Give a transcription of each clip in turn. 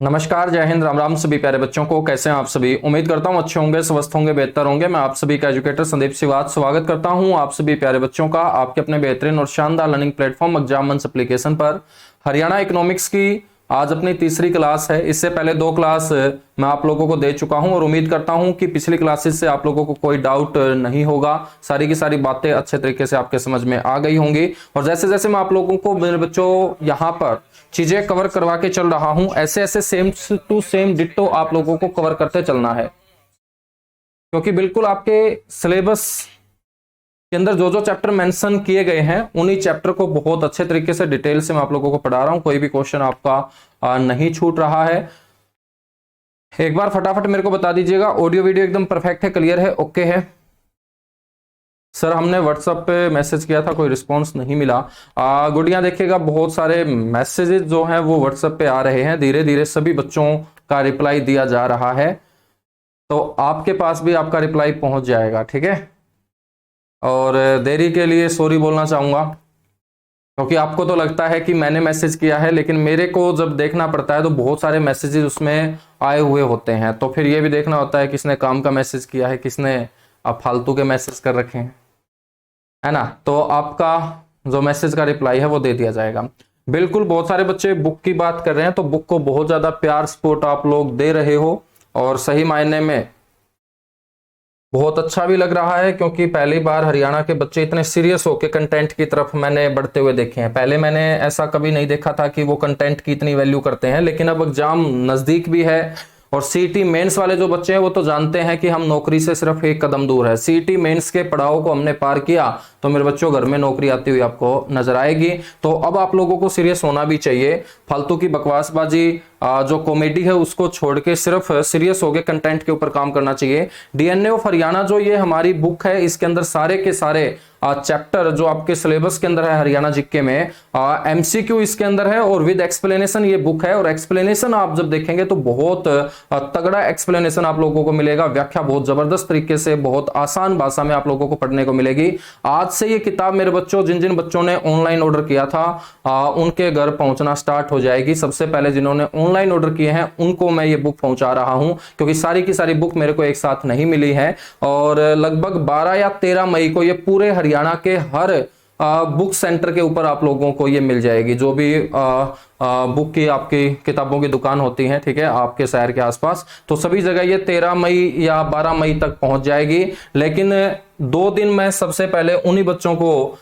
नमस्कार, जय हिंद, राम राम सभी प्यारे बच्चों को। कैसे हैं आप सभी? उम्मीद करता हूं अच्छे होंगे, स्वस्थ होंगे, बेहतर होंगे। मैं आप सभी का एजुकेटर संदीप सिवात स्वागत करता हूं आप सभी प्यारे बच्चों का आपके अपने बेहतरीन और शानदार लर्निंग प्लेटफॉर्म एग्जाम मंच एप्लीकेशन पर। हरियाणा इकोनॉमिक्स की आज अपनी तीसरी क्लास है। इससे पहले दो क्लास मैं आप लोगों को दे चुका हूं और उम्मीद करता हूं कि पिछली क्लासेस से आप लोगों को कोई डाउट नहीं होगा। सारी की सारी बातें अच्छे तरीके से आपके समझ में आ गई होंगी। और जैसे जैसे मैं आप लोगों को मेरे बच्चों यहाँ पर चीजें कवर करवा के चल रहा हूं, ऐसे ऐसे सेम टू सेम डिट्टो आप लोगों को कवर करते चलना है, क्योंकि बिल्कुल आपके सिलेबस के अंदर जो जो चैप्टर मेंशन किए गए हैं उन्हीं चैप्टर को बहुत अच्छे तरीके से डिटेल से मैं आप लोगों को पढ़ा रहा हूं। कोई भी क्वेश्चन आपका नहीं छूट रहा है। एक बार फटाफट मेरे को बता दीजिएगा, ऑडियो वीडियो एकदम परफेक्ट है, क्लियर है, ओके है? सर हमने व्हाट्सएप पे मैसेज किया था, कोई रिस्पांस नहीं मिला। गुड़िया देखिएगा, बहुत सारे मैसेजेस जो हैं वो व्हाट्सएप पे आ रहे हैं। धीरे धीरे सभी बच्चों का रिप्लाई दिया जा रहा है, तो आपके पास भी आपका रिप्लाई पहुंच जाएगा, ठीक है? और देरी के लिए सॉरी बोलना चाहूंगा, क्योंकि आपको तो लगता है कि मैंने मैसेज किया है, लेकिन मेरे को जब देखना पड़ता है तो बहुत सारे मैसेजेस उसमें आए हुए होते हैं। तो फिर ये भी देखना होता है किसने काम का मैसेज किया है, किसने फालतू के मैसेज कर रखे हैं, है ना? तो आपका जो मैसेज का रिप्लाई है वो दे दिया जाएगा। बिल्कुल, बहुत सारे बच्चे बुक की बात कर रहे हैं, तो बुक को बहुत ज्यादा प्यार सपोर्ट आप लोग दे रहे हो और सही मायने में बहुत अच्छा भी लग रहा है, क्योंकि पहली बार हरियाणा के बच्चे इतने सीरियस होकर कंटेंट की तरफ मैंने बढ़ते हुए देखे हैं। पहले मैंने ऐसा कभी नहीं देखा था कि वो कंटेंट की इतनी वैल्यू करते हैं, लेकिन अब एग्जाम नजदीक भी है और सीईटी मेंस वाले जो बच्चे हैं वो तो जानते हैं कि हम नौकरी से सिर्फ एक कदम दूर है। सीईटी मेंस के पड़ाव को हमने पार किया तो मेरे बच्चों घर में नौकरी आती हुई आपको नजर आएगी। तो अब आप लोगों को सीरियस होना भी चाहिए। फालतू की बकवासबाजी, जो कॉमेडी है उसको छोड़ के सिर्फ सीरियस होकर कंटेंट के ऊपर काम करना चाहिए। डीएनए ऑफ हरियाणा जो ये हमारी बुक है, इसके अंदर सारे के सारे चैप्टर जो आपके सिलेबस के अंदर है हरियाणा जीके में, एमसीक्यू इसके अंदर है और विद एक्सप्लेनेशन ये बुक है। और एक्सप्लेनेशन आप जब देखेंगे तो बहुत तगड़ा एक्सप्लेनेशन आप लोगों को मिलेगा। व्याख्या बहुत जबरदस्त तरीके से, बहुत आसान भाषा में आप लोगों को पढ़ने को मिलेगी। आज से ये किताब मेरे बच्चों, जिन जिन बच्चों ने ऑनलाइन ऑर्डर किया था उनके घर पहुंचना स्टार्ट हो जाएगी। सबसे पहले जिन्होंने ऑनलाइन ऑर्डर किए हैं उनको मैं ये बुक पहुंचा रहा हूं, क्योंकि सारी की सारी बुक मेरे को एक साथ नहीं मिली है। और लगभग 12 या 13 मई को ये पूरे हरियाणा के हर बुक सेंटर के ऊपर आप लोगों को ये मिल जाएगी। जो भी बुक की आपकी किताबों की दुकान होती है, ठीक है, आपके शहर के आसपास, तो सभी जगह ये 13 मई या 12 मई तक पहुंच जाएगी। लेकिन 2 दिन मैं सबसे पहले उन्हीं बच्चों को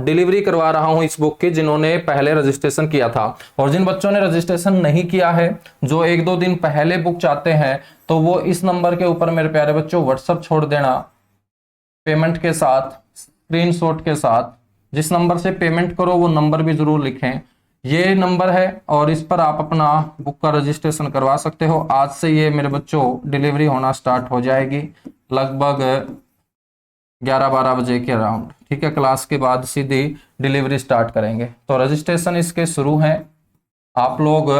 डिलीवरी करवा रहा हूं इस बुक की जिन्होंने पहले रजिस्ट्रेशन किया था। और जिन बच्चों ने रजिस्ट्रेशन नहीं किया है, जो 1-2 दिन पहले बुक चाहते हैं, तो वो इस नंबर के ऊपर मेरे प्यारे बच्चों व्हाट्सएप छोड़ देना पेमेंट के साथ, स्क्रीनशॉट के साथ। जिस नंबर से पेमेंट करो वो नंबर भी जरूर लिखें। ये नंबर है और इस पर आप अपना बुक का रजिस्ट्रेशन करवा सकते हो। आज से ये मेरे बच्चों डिलीवरी होना स्टार्ट हो जाएगी लगभग 11-12 बजे के अराउंड, ठीक है? क्लास के बाद सीधी डिलीवरी स्टार्ट करेंगे। तो रजिस्ट्रेशन इसके शुरू हैं, आप लोग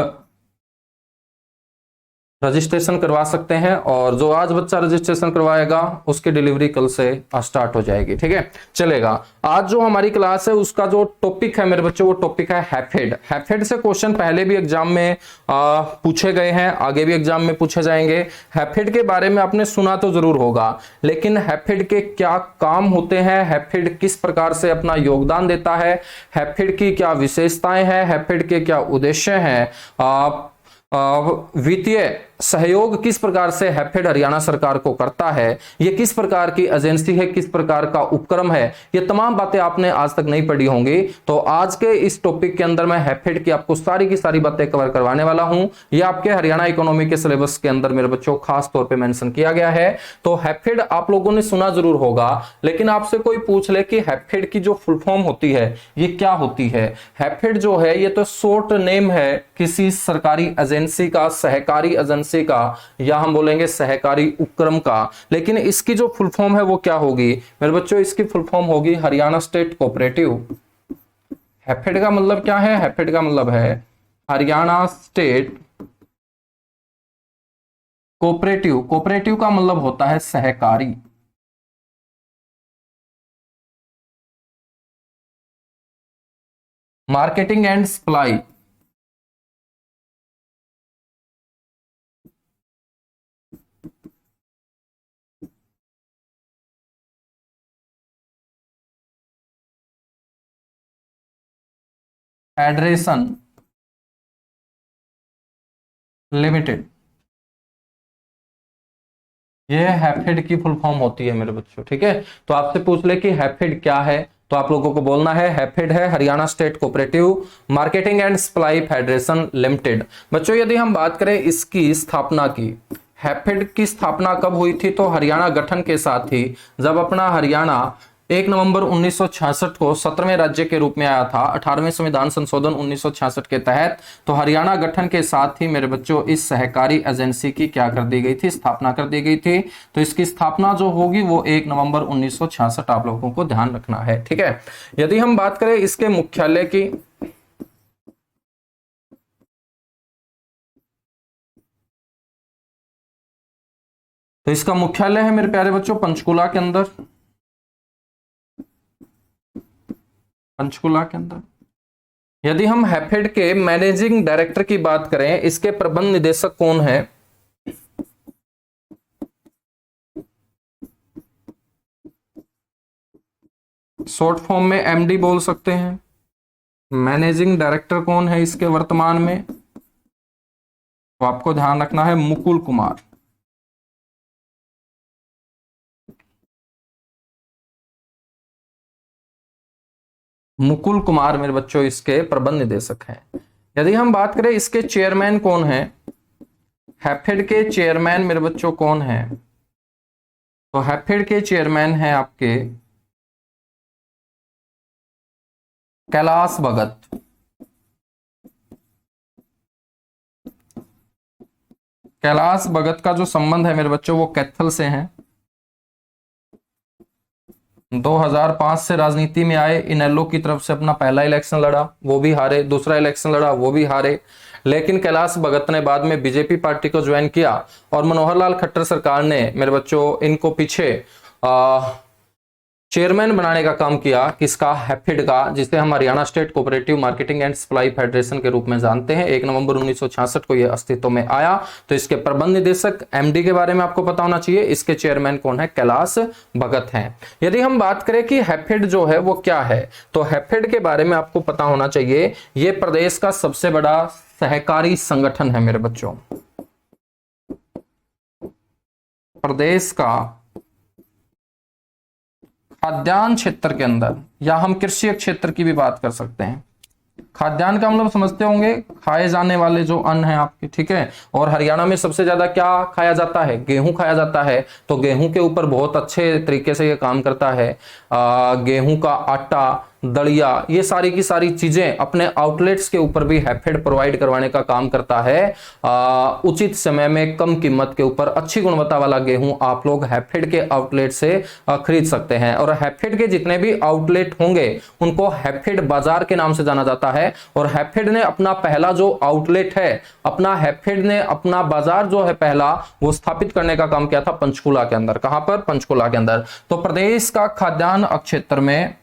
रजिस्ट्रेशन करवा सकते हैं। और जो आज बच्चा रजिस्ट्रेशन करवाएगा उसकी डिलीवरी कल से स्टार्ट हो जाएगी, ठीक है? चलेगा। आज जो हमारी क्लास है उसका जो टॉपिक है मेरे बच्चों, वो टॉपिक है हैफेड। हैफेड से क्वेश्चन पहले भी एग्जाम में पूछे गए हैं, आगे भी एग्जाम में पूछे जाएंगे। हैफेड के बारे में आपने सुना तो जरूर होगा, लेकिन हैफेड के क्या काम होते हैं, हैफेड किस प्रकार से अपना योगदान देता है, हैफेड की क्या विशेषताएं हैं, हैफेड के क्या उद्देश्य हैं, वित्तीय सहयोग किस प्रकार से हैफेड हरियाणा सरकार को करता है, ये किस प्रकार की एजेंसी है, किस प्रकार का उपक्रम है, ये तमाम बातें आपने आज तक नहीं पढ़ी होंगी। तो आज के इस टॉपिक के अंदर मैं हैफेड की आपको सारी की सारी बातें कवर करवाने वाला हूं। ये आपके हरियाणा इकोनॉमी के सिलेबस के अंदर मेरे बच्चों खास तौर पर मेंशन किया गया है। तो हैफेड आप लोगों ने सुना जरूर होगा, लेकिन आपसे कोई पूछ ले कि हैफेड की जो फुल फॉर्म होती है ये क्या होती है। हैफेड जो है ये तो शॉर्ट नेम है किसी सरकारी एजेंसी का, सहकारी एजेंसी का, या हम बोलेंगे सहकारी उपक्रम का। लेकिन इसकी जो फुल फॉर्म है वो क्या होगी मेरे बच्चों? इसकी फुल फॉर्म होगी हरियाणा स्टेट कोऑपरेटिव। हैफेड का मतलब क्या है? हैफेड का मतलब है हरियाणा स्टेट कोऑपरेटिव। कोऑपरेटिव का मतलब होता है सहकारी। Marketing and supply, federation limited, ये हैफेड की फुल फॉर्म होती है मेरे बच्चों। ठीक है, तो आपसे पूछ ले कि हैफेड क्या है, तो आप लोगों को बोलना है हैफेड है Haryana state cooperative marketing and supply federation limited. बच्चों यदि हम बात करें इसकी स्थापना की, हैफेड की स्थापना कब हुई थी, तो हरियाणा गठन के साथ ही, जब अपना हरियाणा 1 नवंबर 1966 को 17वें राज्य के रूप में आया था 18वें संविधान संशोधन 1966 के तहत, तो हरियाणा गठन के साथ ही मेरे बच्चों इस सहकारी एजेंसी की क्या कर दी गई थी, स्थापना कर दी गई थी। तो इसकी स्थापना जो होगी वो 1 नवंबर 1966, आप लोगों को ध्यान रखना है। ठीक है, यदि हम बात करें इसके मुख्यालय की, तो इसका मुख्यालय है मेरे प्यारे बच्चों पंचकुला के अंदर, पंचकुला के अंदर। यदि हम हैफेड के मैनेजिंग डायरेक्टर की बात करें, इसके प्रबंध निदेशक कौन है, शॉर्ट फॉर्म में एमडी बोल सकते हैं। मैनेजिंग डायरेक्टर कौन है इसके वर्तमान में, तो आपको ध्यान रखना है मुकुल कुमार। मुकुल कुमार मेरे बच्चों इसके प्रबंध निदेशक हैं। यदि हम बात करें इसके चेयरमैन कौन है, हैफेड के चेयरमैन मेरे बच्चों कौन है, तो हैफेड के चेयरमैन हैं आपके कैलाश भगत। कैलाश भगत का जो संबंध है मेरे बच्चों वो कैथल से है। 2005 से राजनीति में आए, इनेलो की तरफ से अपना पहला इलेक्शन लड़ा, वो भी हारे, दूसरा इलेक्शन लड़ा, वो भी हारे, लेकिन कैलाश भगत ने बाद में बीजेपी पार्टी को ज्वाइन किया और मनोहर लाल खट्टर सरकार ने मेरे बच्चों इनको पीछे चेयरमैन बनाने का काम किया, किसका, हैफेड का, जिसे हम Haryana state cooperative marketing and supply federation के रूप में जानते हैं। 1 नवंबर 1966 को यह अस्तित्व में आया। तो इसके प्रबंध निदेशक एमडी के बारे में आपको पता होना चाहिए, इसके चेयरमैन कौन है, कैलाश भगत हैं। यदि हम बात करें कि हैफेड जो है वो क्या है, तो हैफेड के बारे में आपको पता होना चाहिए, यह प्रदेश का सबसे बड़ा सहकारी संगठन है मेरे बच्चों। प्रदेश का खाद्यान्न क्षेत्र के अंदर, या हम कृषि क्षेत्र की भी बात कर सकते हैं। खाद्यान्न का मतलब समझते होंगे, खाए जाने वाले जो अन्न है आपके, ठीक है। और हरियाणा में सबसे ज्यादा क्या खाया जाता है, गेहूं खाया जाता है। तो गेहूं के ऊपर बहुत अच्छे तरीके से ये काम करता है। गेहूं का आटा, दलिया, ये सारी की सारी चीजें अपने आउटलेट्स के ऊपर भी हैफेड प्रोवाइड करवाने का काम करता है। उचित समय में कम कीमत के ऊपर अच्छी गुणवत्ता वाला गेहूं आप लोग हैफेड के आउटलेट से खरीद सकते हैं। और हैफेड के जितने भी आउटलेट होंगे उनको हैफेड बाजार के नाम से जाना जाता है। और हैफेड ने अपना पहला जो आउटलेट है, हैफेड ने अपना बाजार जो है पहला, वो स्थापित करने का काम किया था पंचकुला के अंदर। कहां पर, पंचकुला के अंदर। तो प्रदेश का खाद्यान्न क्षेत्र में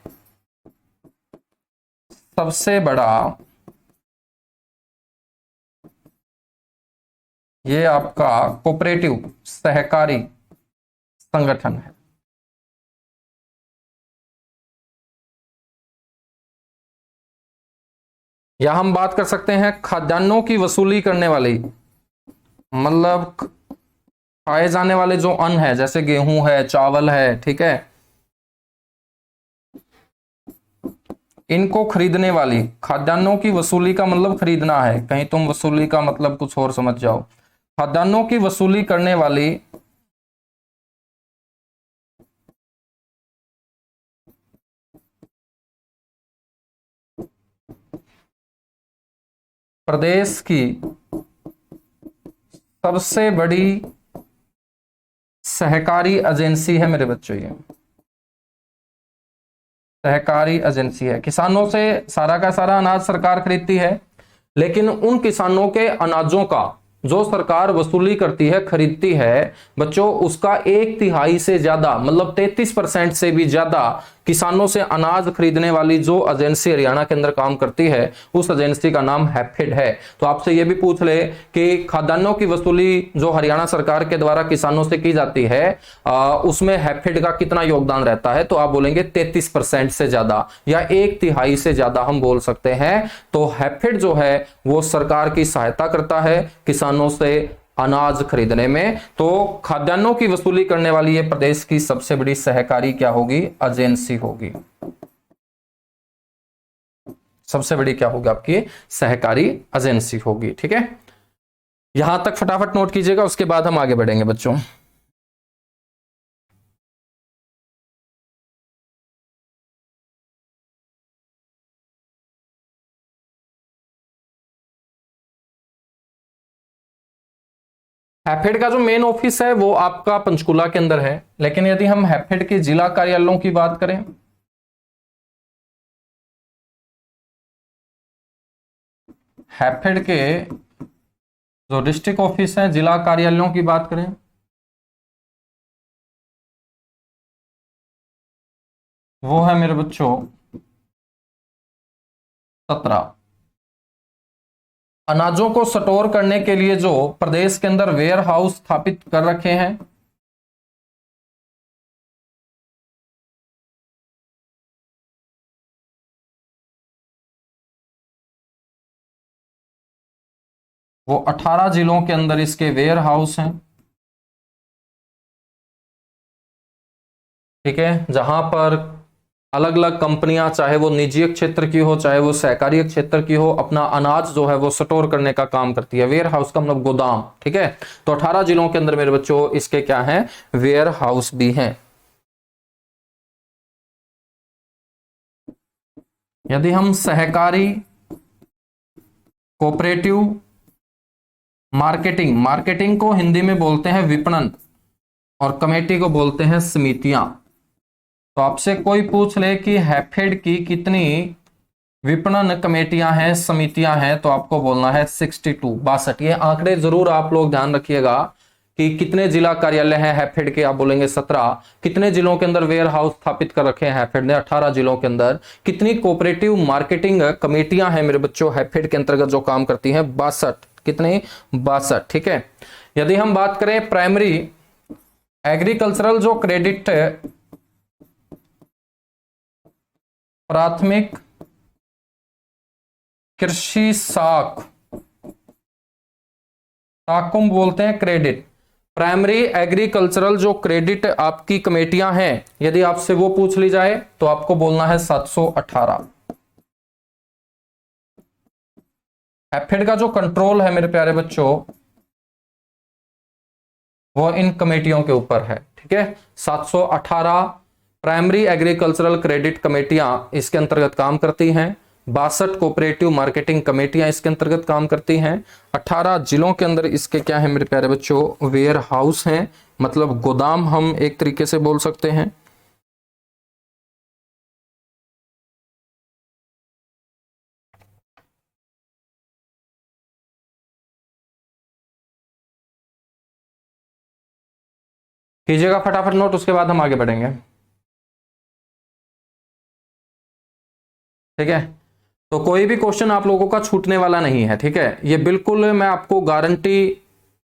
सबसे बड़ा ये आपका कोऑपरेटिव सहकारी संगठन है। या हम बात कर सकते हैं खाद्यान्नों की वसूली करने वाली, मतलब खाए जाने वाले जो अन्न है, जैसे गेहूं है, चावल है, ठीक है, इनको खरीदने वाली, खाद्यान्नों की वसूली का मतलब खरीदना है, कहीं तुम वसूली का मतलब कुछ और समझ जाओ। खाद्यान्नों की वसूली करने वाली प्रदेश की सबसे बड़ी सहकारी एजेंसी है मेरे बच्चों। ये सहकारी एजेंसी है। किसानों से सारा का सारा अनाज सरकार खरीदती है, लेकिन उन किसानों के अनाजों का जो सरकार वसूली करती है, खरीदती है बच्चों, उसका 1/3 से ज्यादा, मतलब 33% से भी ज्यादा किसानों से अनाज खरीदने वाली जो एजेंसी हरियाणा के अंदर काम करती है उस एजेंसी का नाम हैफेड है। तो आपसे यह भी पूछ ले कि खाद्यान्नों की वसूली जो हरियाणा सरकार के द्वारा किसानों से की जाती है उसमें हैफेड का कितना योगदान रहता है, तो आप बोलेंगे 33% से ज्यादा या 1/3 से ज्यादा हम बोल सकते हैं। तो हैफेड जो है वो सरकार की सहायता करता है किसानों से अनाज खरीदने में। तो खाद्यान्नों की वसूली करने वाली ये प्रदेश की सबसे बड़ी सहकारी क्या होगी, एजेंसी होगी। सबसे बड़ी क्या होगी आपकी, सहकारी एजेंसी होगी। ठीक है, यहां तक फटाफट नोट कीजिएगा, उसके बाद हम आगे बढ़ेंगे बच्चों। हैफेड का जो मेन ऑफिस है वो आपका पंचकुला के अंदर है, लेकिन यदि हम हैफेड के जिला कार्यालयों की बात करें, हैफेड के जो डिस्ट्रिक्ट ऑफिस है, जिला कार्यालयों की बात करें, वो है मेरे बच्चों 17। अनाजों को स्टोर करने के लिए जो प्रदेश के अंदर वेयर हाउस स्थापित कर रखे हैं, वो 18 जिलों के अंदर इसके वेयर हाउस हैं। ठीक है, जहां पर अलग अलग कंपनियां, चाहे वो निजी क्षेत्र की हो चाहे वो सहकारी क्षेत्र की हो, अपना अनाज जो है वो स्टोर करने का काम करती है। वेयर हाउस का मतलब गोदाम। ठीक है, तो 18 जिलों के अंदर मेरे बच्चों इसके क्या है, वेयर हाउस भी हैं। यदि हम सहकारी, कोऑपरेटिव, मार्केटिंग को हिंदी में बोलते हैं विपणन और कमेटी को बोलते हैं समितियां। तो आपसे कोई पूछ ले कि हैफेड की कितनी विपणन कमेटियां हैं, समितियां हैं, तो आपको बोलना है 62। ये आंकड़े जरूर आप लोग ध्यान रखिएगा कि कितने जिला कार्यालय हैं हैफेड के, आप बोलेंगे 17। कितने जिलों के अंदर वेयर हाउस स्थापित कर रखे हैं हैफेड ने, 18 जिलों के अंदर। कितनी कोऑपरेटिव मार्केटिंग कमेटियां हैं मेरे बच्चों हैफेड के अंतर्गत जो काम करती हैं, 62। कितनी, 62। ठीक है, यदि हम बात करें प्राइमरी एग्रीकल्चरल जो क्रेडिट, प्राथमिक कृषि साख, साकुम बोलते हैं क्रेडिट, प्राइमरी एग्रीकल्चरल जो क्रेडिट आपकी कमेटियां हैं, यदि आपसे वो पूछ ली जाए तो आपको बोलना है 718। हैफेड का जो कंट्रोल है मेरे प्यारे बच्चों वो इन कमेटियों के ऊपर है। ठीक है, 718 प्राइमरी एग्रीकल्चरल क्रेडिट कमेटियां इसके अंतर्गत काम करती हैं। 62 कोऑपरेटिव मार्केटिंग कमेटियां इसके अंतर्गत काम करती हैं। 18 जिलों के अंदर इसके क्या है मेरे प्यारे बच्चों, वेयर हाउस हैं, मतलब गोदाम हम एक तरीके से बोल सकते हैं। कीजिएगा फटाफट नोट, उसके बाद हम आगे बढ़ेंगे। ठीक है, तो कोई भी क्वेश्चन आप लोगों का छूटने वाला नहीं है। ठीक है, ये बिल्कुल मैं आपको गारंटी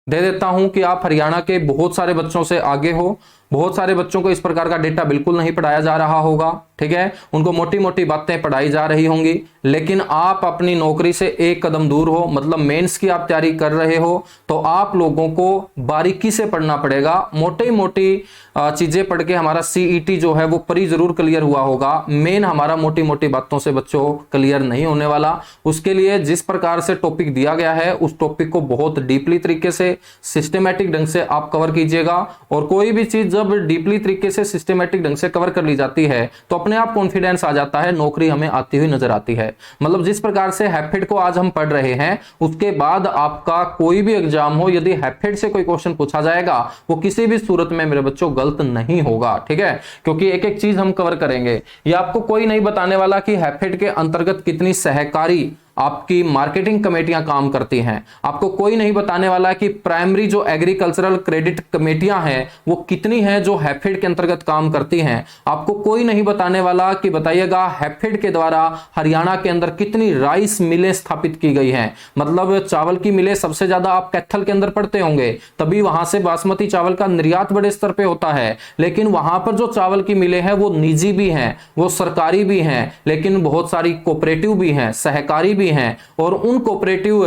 दे देता हूं कि आप हरियाणा के बहुत सारे बच्चों से आगे हो। बहुत सारे बच्चों को इस प्रकार का डेटा बिल्कुल नहीं पढ़ाया जा रहा होगा। ठीक है, उनको मोटी मोटी बातें पढ़ाई जा रही होंगी, लेकिन आप अपनी नौकरी से एक कदम दूर हो, मतलब मेंस की आप तैयारी कर रहे हो, तो आप लोगों को बारीकी से पढ़ना पड़ेगा। मोटी मोटी चीजें पढ़ के हमारा सीईटी जो है वो परी जरूर क्लियर हुआ होगा, मेन हमारा मोटी मोटी बातों से बच्चों क्लियर नहीं होने वाला। उसके लिए जिस प्रकार से टॉपिक दिया गया है उस टॉपिक को बहुत डीपली तरीके से, सिस्टमेटिक ढंग से आप कवर कीजिएगा। और कोई भी चीज जब डीपली तरीके से सिस्टमेटिक ढंग से कवर कर ली जाती है तो अपने आप कॉन्फिडेंस आ जाता है, नौकरी हमें आती हुई नजर आती है। मतलब जिस प्रकार से हैफेड को आज हम पढ़ रहे हैं, उसके बाद आपका कोई भी एग्जाम हो, यदि हैफेड से कोई क्वेश्चन पूछा जाएगा वो किसी भी सूरत में मेरे बच्चों गलत नहीं होगा। ठीक है, क्योंकि एक एक चीज हम कवर करेंगे। ये आपको कोई नहीं बताने वाला कि हैफेड के अंतर्गत कितनी सहकारी आपकी मार्केटिंग कमेटियां काम करती हैं। आपको कोई नहीं बताने वाला कि प्राइमरी जो एग्रीकल्चरल क्रेडिट कमेटियां हैं वो कितनी हैं जो हैफेड के अंतर्गत काम करती हैं। आपको कोई नहीं बताने वाला कि बताइएगा हैफेड के द्वारा हरियाणा के अंदर कितनी राइस मिलें स्थापित की गई हैं। मतलब चावल की मिलें सबसे ज्यादा आप कैथल के अंदर पढ़ते होंगे, तभी वहां से बासमती चावल का निर्यात बड़े स्तर पे होता है। लेकिन वहां पर जो चावल की मिलें हैं वो निजी भी हैं, वो सरकारी भी हैं, लेकिन बहुत सारी कोऑपरेटिव भी हैं, सहकारी भी हैं। और उन कोऑपरेटिव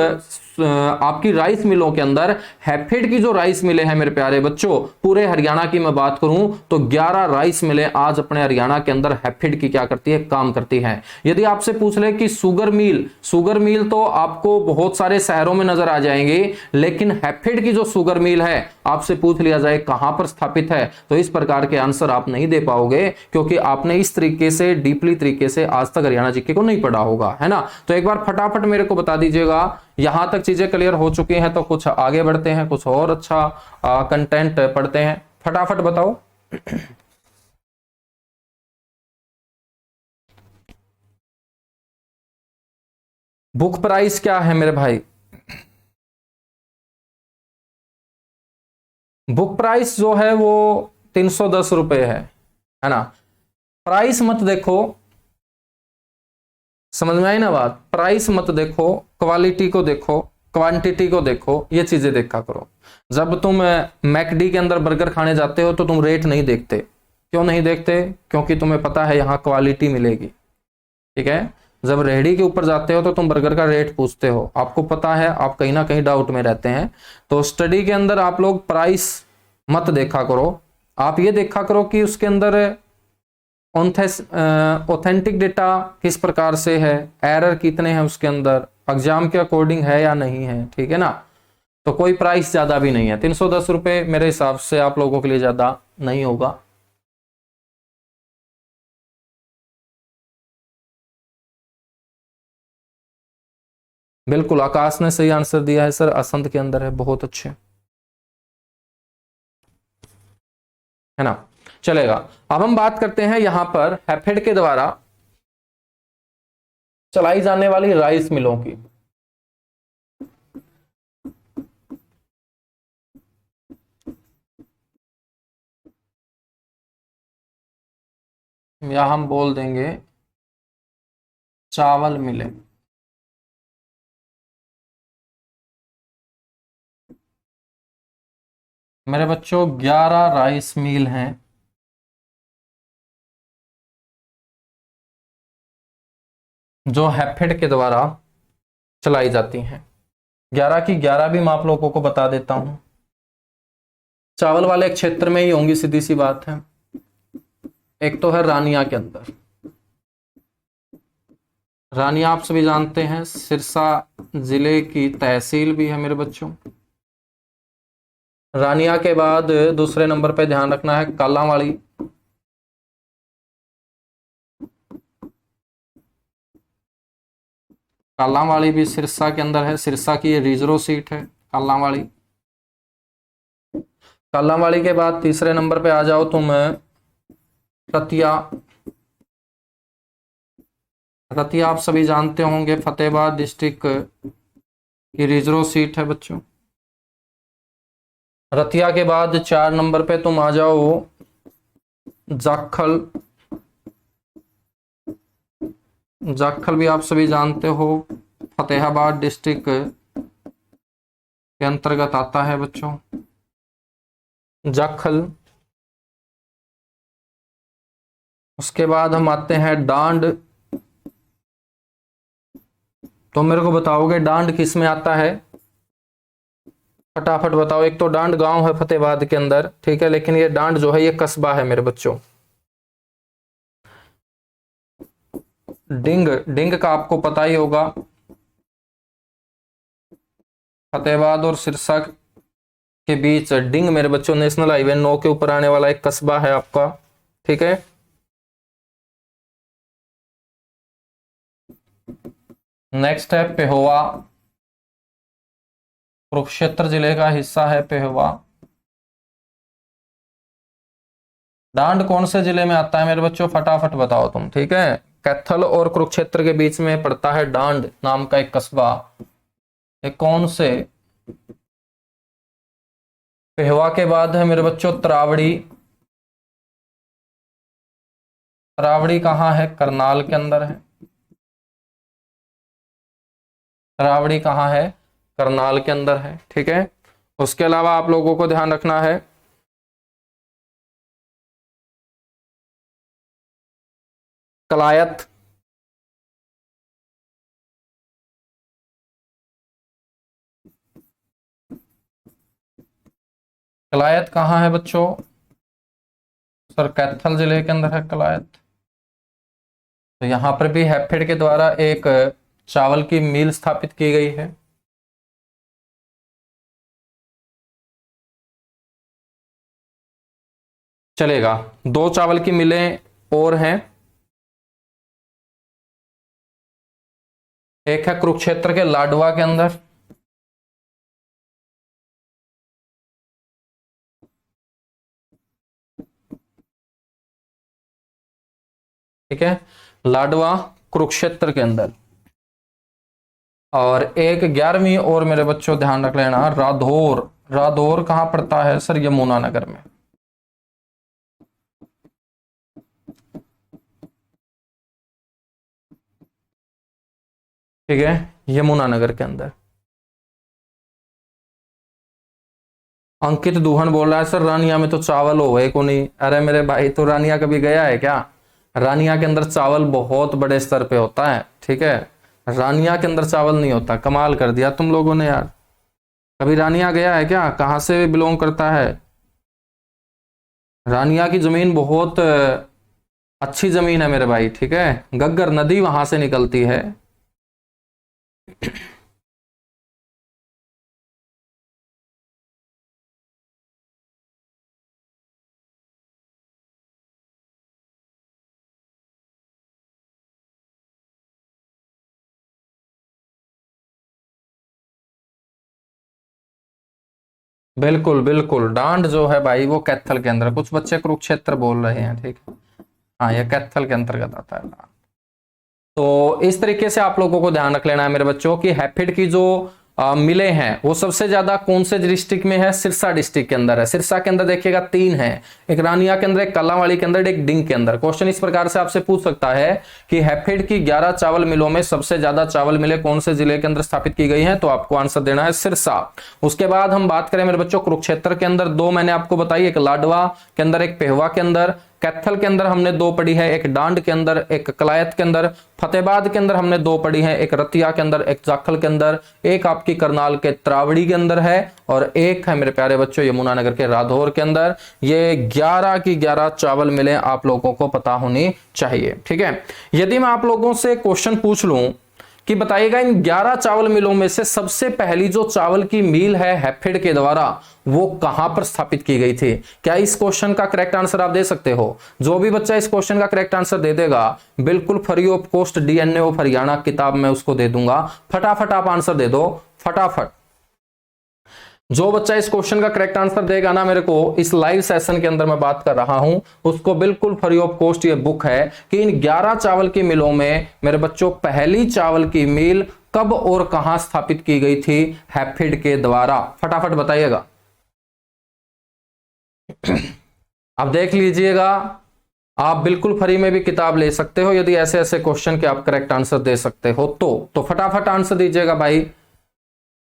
आपकी राइस मिलों के अंदर हैफेड की जो राइस मिलें हैं मेरे प्यारे बच्चों, पूरे हरियाणा की मैं बात करूं तो 11 राइस मिलें आज अपने हरियाणा के अंदर हैफेड की क्या करती है, काम करती हैं। यदि आपसे पूछ ले कि शुगर मिल तो आपको बहुत सारे शहरों में नजर आ जाएंगे, लेकिन हैफेड की जो शुगर मिल है आपसे पूछ लिया जाए कहां पर स्थापित है, तो इस प्रकार के आंसर आप नहीं दे पाओगे, क्योंकि आपने इस तरीके से डीपली तरीके से आज तक हरियाणा जीके को नहीं पढ़ा होगा, है ना। तो एक बार फटाफट मेरे को बता दीजिएगा, यहां तक चीजें क्लियर हो चुकी हैं तो कुछ आगे बढ़ते हैं, कुछ और अच्छा कंटेंट पढ़ते हैं। फटाफट बताओ। बुक प्राइस क्या है मेरे भाई? बुक प्राइस जो है वो 310 रुपए है ना। प्राइस मत देखो, समझ में आई ना बात। प्राइस मत देखो, क्वालिटी को देखो, क्वांटिटी को देखो, ये चीजें देखा करो। जब तुम मैकडी के अंदर बर्गर खाने जाते हो तो तुम रेट नहीं देखते। क्यों नहीं देखते? क्योंकि तुम्हें पता है यहां क्वालिटी मिलेगी, ठीक है। जब रेहड़ी के ऊपर जाते हो तो तुम बर्गर का रेट पूछते हो, आपको पता है, आप कहीं ना कहीं डाउट में रहते हैं। तो स्टडी के अंदर आप लोग प्राइस मत देखा करो, आप ये देखा करो कि उसके अंदर ऑथेंटिक डेटा किस प्रकार से है, एरर कितने हैं उसके अंदर, एग्जाम के अकॉर्डिंग है या नहीं है, ठीक है ना। तो कोई प्राइस ज्यादा भी नहीं है, 310 रुपए मेरे हिसाब से आप लोगों के लिए ज्यादा नहीं होगा। बिल्कुल, आकाश ने सही आंसर दिया है सर, असंत के अंदर है, बहुत अच्छे, है ना। चलेगा। अब हम बात करते हैं यहां पर हैफेड के द्वारा चलाई जाने वाली राइस मिलों की। या हम बोल देंगे चावल मिलें। मेरे बच्चों 11 राइस मिल हैं जो हैफेड के द्वारा चलाई जाती हैं। 11 की 11 भी मैं आप लोगों को बता देता हूं, चावल वाले क्षेत्र में ही होंगी, सीधी सी बात है। एक तो है रानिया के अंदर, रानिया आप सभी जानते हैं सिरसा जिले की तहसील भी है मेरे बच्चों। रानिया के बाद दूसरे नंबर पे ध्यान रखना है कालांवाली। कालांवाली भी सिरसा के अंदर है, सिरसा की ये रिजर्व सीट है कालांवाली। कालांवाली के बाद तीसरे नंबर पे आ जाओ तुम रतिया। रतिया आप सभी जानते होंगे फतेहाबाद डिस्ट्रिक्ट की रिजर्व सीट है बच्चों। रतिया के बाद 4 नंबर पे तुम आ जाओ जाखल। जाखल भी आप सभी जानते हो फतेहाबाद डिस्ट्रिक्ट के अंतर्गत आता है बच्चों जाखल। उसके बाद हम आते हैं डांड। तो मेरे को बताओगे डांड किस में आता है? फटाफट बताओ। एक तो डांड गांव है फतेहाबाद के अंदर, ठीक है, लेकिन ये डांड जो है ये कस्बा है मेरे बच्चों। डिंग, डिंग का आपको पता ही होगा, फतेहाबाद और सिरसा के बीच डिंग मेरे बच्चों नेशनल हाईवे 9 के ऊपर आने वाला एक कस्बा है आपका, ठीक है। नेक्स्ट है पेहोवा, कुरुक्षेत्र जिले का हिस्सा है पेहोवा। डांड कौन से जिले में आता है मेरे बच्चों? फटाफट बताओ तुम, ठीक है। कैथल और कुरुक्षेत्र के बीच में पड़ता है डांड नाम का एक कस्बा। ये कौन से पेहवा के बाद है मेरे बच्चों तरावड़ी। तरावड़ी कहाँ है? करनाल के अंदर है। तरावड़ी कहाँ है? करनाल के अंदर है। ठीक है, उसके अलावा आप लोगों को ध्यान रखना है कलायत। कलायत कहाँ है बच्चों? सर कैथल जिले के अंदर है कलायत। तो यहां पर भी हैफेड के द्वारा एक चावल की मिल स्थापित की गई है। चलेगा, दो चावल की मिलें और हैं। एक है कुरुक्षेत्र के लाडवा के अंदर, ठीक है, लाडवा कुरुक्षेत्र के अंदर। और एक 11वीं और मेरे बच्चों ध्यान रख लेना, राधौर। राधौर कहां पड़ता है सर? यमुनानगर में। ठीक है, यमुनानगर के अंदर। अंकित दूहन बोल रहा है सर रानिया में तो चावल हो गए को नहीं। अरे मेरे भाई, तो रानिया कभी गया है क्या? रानिया के अंदर चावल बहुत बड़े स्तर पे होता है। ठीक है, रानिया के अंदर चावल नहीं होता। कमाल कर दिया तुम लोगों ने यार। कभी रानिया गया है क्या? कहां से बिलोंग करता है? रानिया की जमीन बहुत अच्छी जमीन है मेरे भाई। ठीक है, गग्गर नदी वहां से निकलती है। बिल्कुल बिल्कुल, डांड जो है भाई वो कैथल के अंदर। कुछ बच्चे कुरुक्षेत्र बोल रहे हैं। ठीक है, हाँ ये कैथल के अंतर्गत आता है। तो इस तरीके से आप लोगों को ध्यान रख लेना है मेरे बच्चों की हैफेड की जो मिले हैं वो सबसे ज्यादा कौन से डिस्ट्रिक्ट में है? सिरसा डिस्ट्रिक्ट के अंदर है। सिरसा के अंदर देखिएगा 3 है, एक रानिया के अंदर, एक कलावाड़ी के अंदर, एक डिंग के अंदर। क्वेश्चन इस प्रकार से आपसे पूछ सकता है कि हैफेड की 11 चावल मिलों में सबसे ज्यादा चावल मिले कौन से जिले के अंदर स्थापित की गई है? तो आपको आंसर देना है सिरसा। उसके बाद हम बात करें मेरे बच्चों कुरुक्षेत्र के अंदर, 2 मैंने आपको बताई, एक लाडवा के अंदर, एक पेहवा के अंदर। कैथल के अंदर हमने 2 पढ़ी है, एक डांड के अंदर, एक कलायत के अंदर। फतेहाबाद के अंदर हमने 2 पढ़ी है, एक रतिया के अंदर, एक जाखल के अंदर। एक आपकी करनाल के तरावड़ी के अंदर है, और एक है मेरे प्यारे बच्चों यमुनानगर के राधौर के अंदर। ये 11 की 11 चावल मिले आप लोगों को पता होनी चाहिए। ठीक है, यदि मैं आप लोगों से क्वेश्चन पूछ लूं कि बताइएगा इन 11 चावल मिलों में से सबसे पहली जो चावल की मिल है हैफेड के द्वारा वो कहां पर स्थापित की गई थी? क्या इस क्वेश्चन का करेक्ट आंसर आप दे सकते हो? जो भी बच्चा इस क्वेश्चन का करेक्ट आंसर दे देगा बिल्कुल free of cost DNA of Haryana किताब में उसको दे दूंगा। फटाफट आप आंसर दे दो, फटाफट। जो बच्चा इस क्वेश्चन का करेक्ट आंसर देगा ना मेरे को, इस लाइव सेशन के अंदर मैं बात कर रहा हूं, उसको बिल्कुल फ्री ऑफ कॉस्ट ये बुक है कि इन 11 चावल की मिलों में मेरे बच्चों पहली चावल की मिल कब और कहां स्थापित की गई थी हैफेड के द्वारा? फटाफट बताइएगा। अब देख लीजिएगा, आप बिल्कुल फ्री में भी किताब ले सकते हो यदि ऐसे ऐसे क्वेश्चन के आप करेक्ट आंसर दे सकते हो तो फटाफट आंसर दीजिएगा भाई।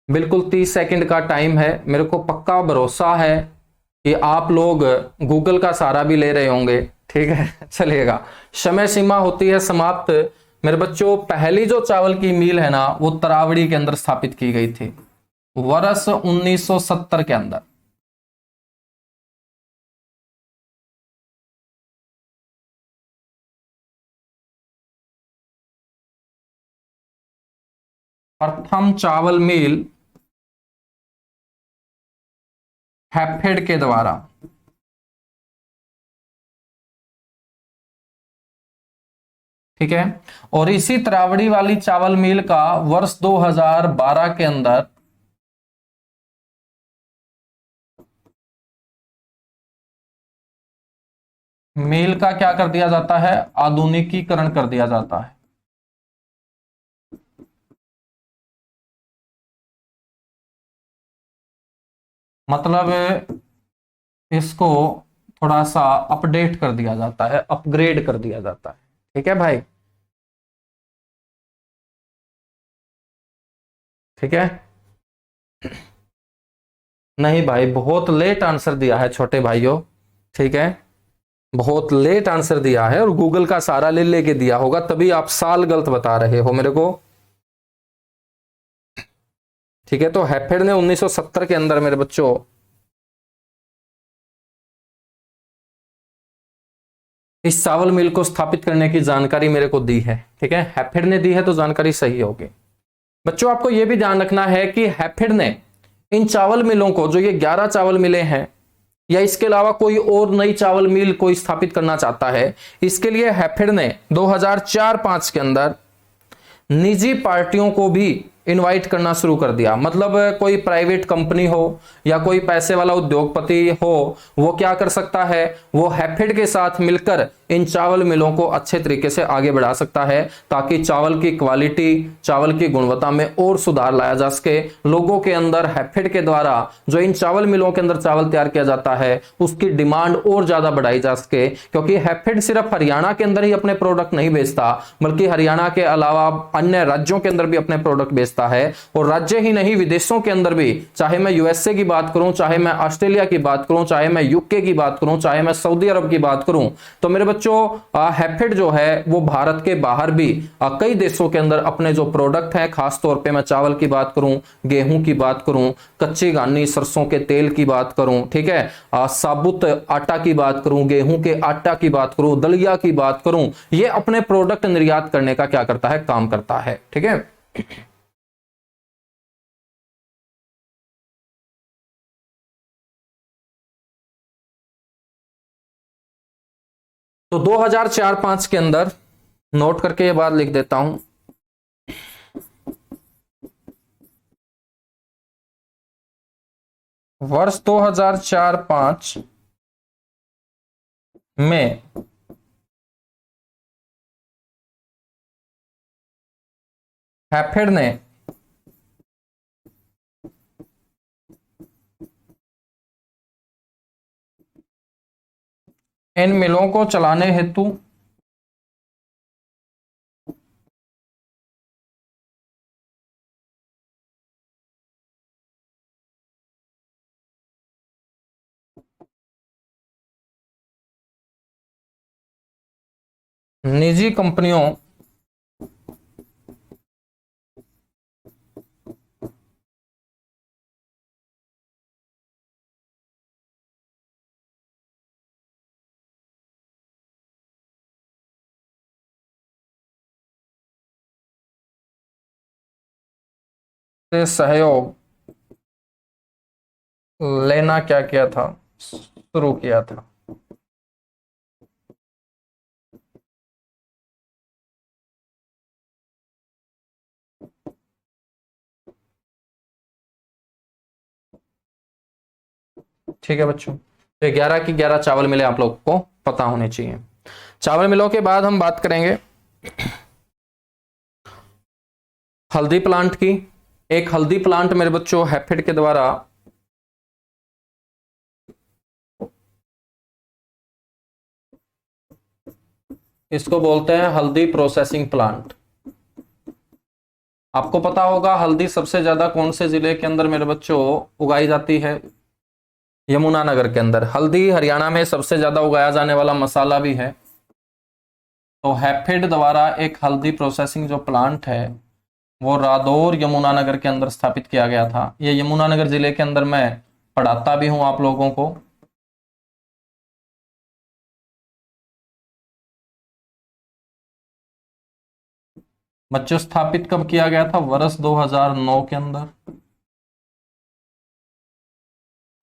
बिल्कुल 30 सेकंड का टाइम है। मेरे को पक्का भरोसा है कि आप लोग गूगल का सहारा भी ले रहे होंगे। ठीक है, चलिएगा। समय सीमा होती है समाप्त मेरे बच्चों। पहली जो चावल की मिल है ना वो तरावड़ी के अंदर स्थापित की गई थी वर्ष 1970 के अंदर। प्रथम चावल मिल हैफेड के द्वारा। ठीक है, और इसी तरावड़ी वाली चावल मिल का वर्ष 2012 के अंदर मिल का क्या कर दिया जाता है, आधुनिकीकरण कर दिया जाता है। मतलब इसको थोड़ा सा अपडेट कर दिया जाता है, अपग्रेड कर दिया जाता है। ठीक है भाई, ठीक है। नहीं भाई, बहुत लेट आंसर दिया है छोटे भाइयों, ठीक है। बहुत लेट आंसर दिया है और गूगल का सहारा ले लेके दिया होगा, तभी आप साल गलत बता रहे हो मेरे को। ठीक है, तो हैफेड ने 1970 के अंदर मेरे बच्चों इस चावल मिल को स्थापित करने की जानकारी मेरे को दी है। ठीक है, हैफेड ने दी है तो जानकारी सही होगी। बच्चों आपको यह भी ध्यान रखना है कि हैफेड ने इन चावल मिलों को, जो ये 11 चावल मिले हैं, या इसके अलावा कोई और नई चावल मिल कोई स्थापित करना चाहता है, इसके लिए हैफेड ने 2004-5 के अंदर निजी पार्टियों को भी इनवाइट करना शुरू कर दिया। मतलब कोई प्राइवेट कंपनी हो या कोई पैसे वाला उद्योगपति हो, वो क्या कर सकता है, वो हैफेड के साथ मिलकर इन चावल मिलों को अच्छे तरीके से आगे बढ़ा सकता है, ताकि चावल की क्वालिटी, चावल की गुणवत्ता में और सुधार लाया जा सके। लोगों के अंदर हैफेड के द्वारा जो इन चावल मिलों के अंदर चावल तैयार किया जाता है, उसकी डिमांड और ज्यादा बढ़ाई जा सके। क्योंकि हैफेड सिर्फ हरियाणा के अंदर ही अपने प्रोडक्ट नहीं बेचता, बल्कि हरियाणा के अलावा अन्य राज्यों के अंदर भी अपने प्रोडक्ट बेचता है। और राज्य ही नहीं, विदेशों के अंदर भी, चाहे मैं यूएसए की बात करूं, चाहे मैं ऑस्ट्रेलिया की बात करूं, चाहे मैं यूके की बात करूं, चाहे मैं सऊदी अरब की बात करूं, तो मेरे बच्चों हैफेड जो है वो भारत के बाहर भी कई देशों के अंदर अपने जो प्रोडक्ट है, खास तौर पे मैं चावल की बात करूं, गेहूं की बात करूं, कच्ची घानी सरसों के तेल की बात करूं, ठीक है, साबुत आटा की बात करूं, गेहूं के आटा की बात करूं, दलिया की बात करूं, ये अपने प्रोडक्ट निर्यात करने का क्या करता है, काम करता है। ठीक है, तो 2004-5 के अंदर नोट करके ये बात लिख देता हूं। वर्ष 2004-5 में हैफेड ने इन मिलों को चलाने हेतु निजी कंपनियों से सहयोग लेना क्या किया था, शुरू किया था। ठीक है बच्चों, तो 11 की 11 चावल मिले आप लोग को पता होने चाहिए। चावल मिलों के बाद हम बात करेंगे हल्दी प्लांट की। एक हल्दी प्लांट मेरे बच्चों हैफेड के द्वारा इसको बोलते हैं हल्दी प्रोसेसिंग प्लांट। आपको पता होगा हल्दी सबसे ज्यादा कौन से जिले के अंदर मेरे बच्चों उगाई जाती है, यमुनानगर के अंदर। हल्दी हरियाणा में सबसे ज्यादा उगाया जाने वाला मसाला भी है। तो हैफेड द्वारा एक हल्दी प्रोसेसिंग जो प्लांट है वो रादौर यमुनानगर के अंदर स्थापित किया गया था। ये यमुनानगर जिले के अंदर मैं पढ़ाता भी हूं आप लोगों को। बच्चों स्थापित कब किया गया था, वर्ष 2009 के अंदर।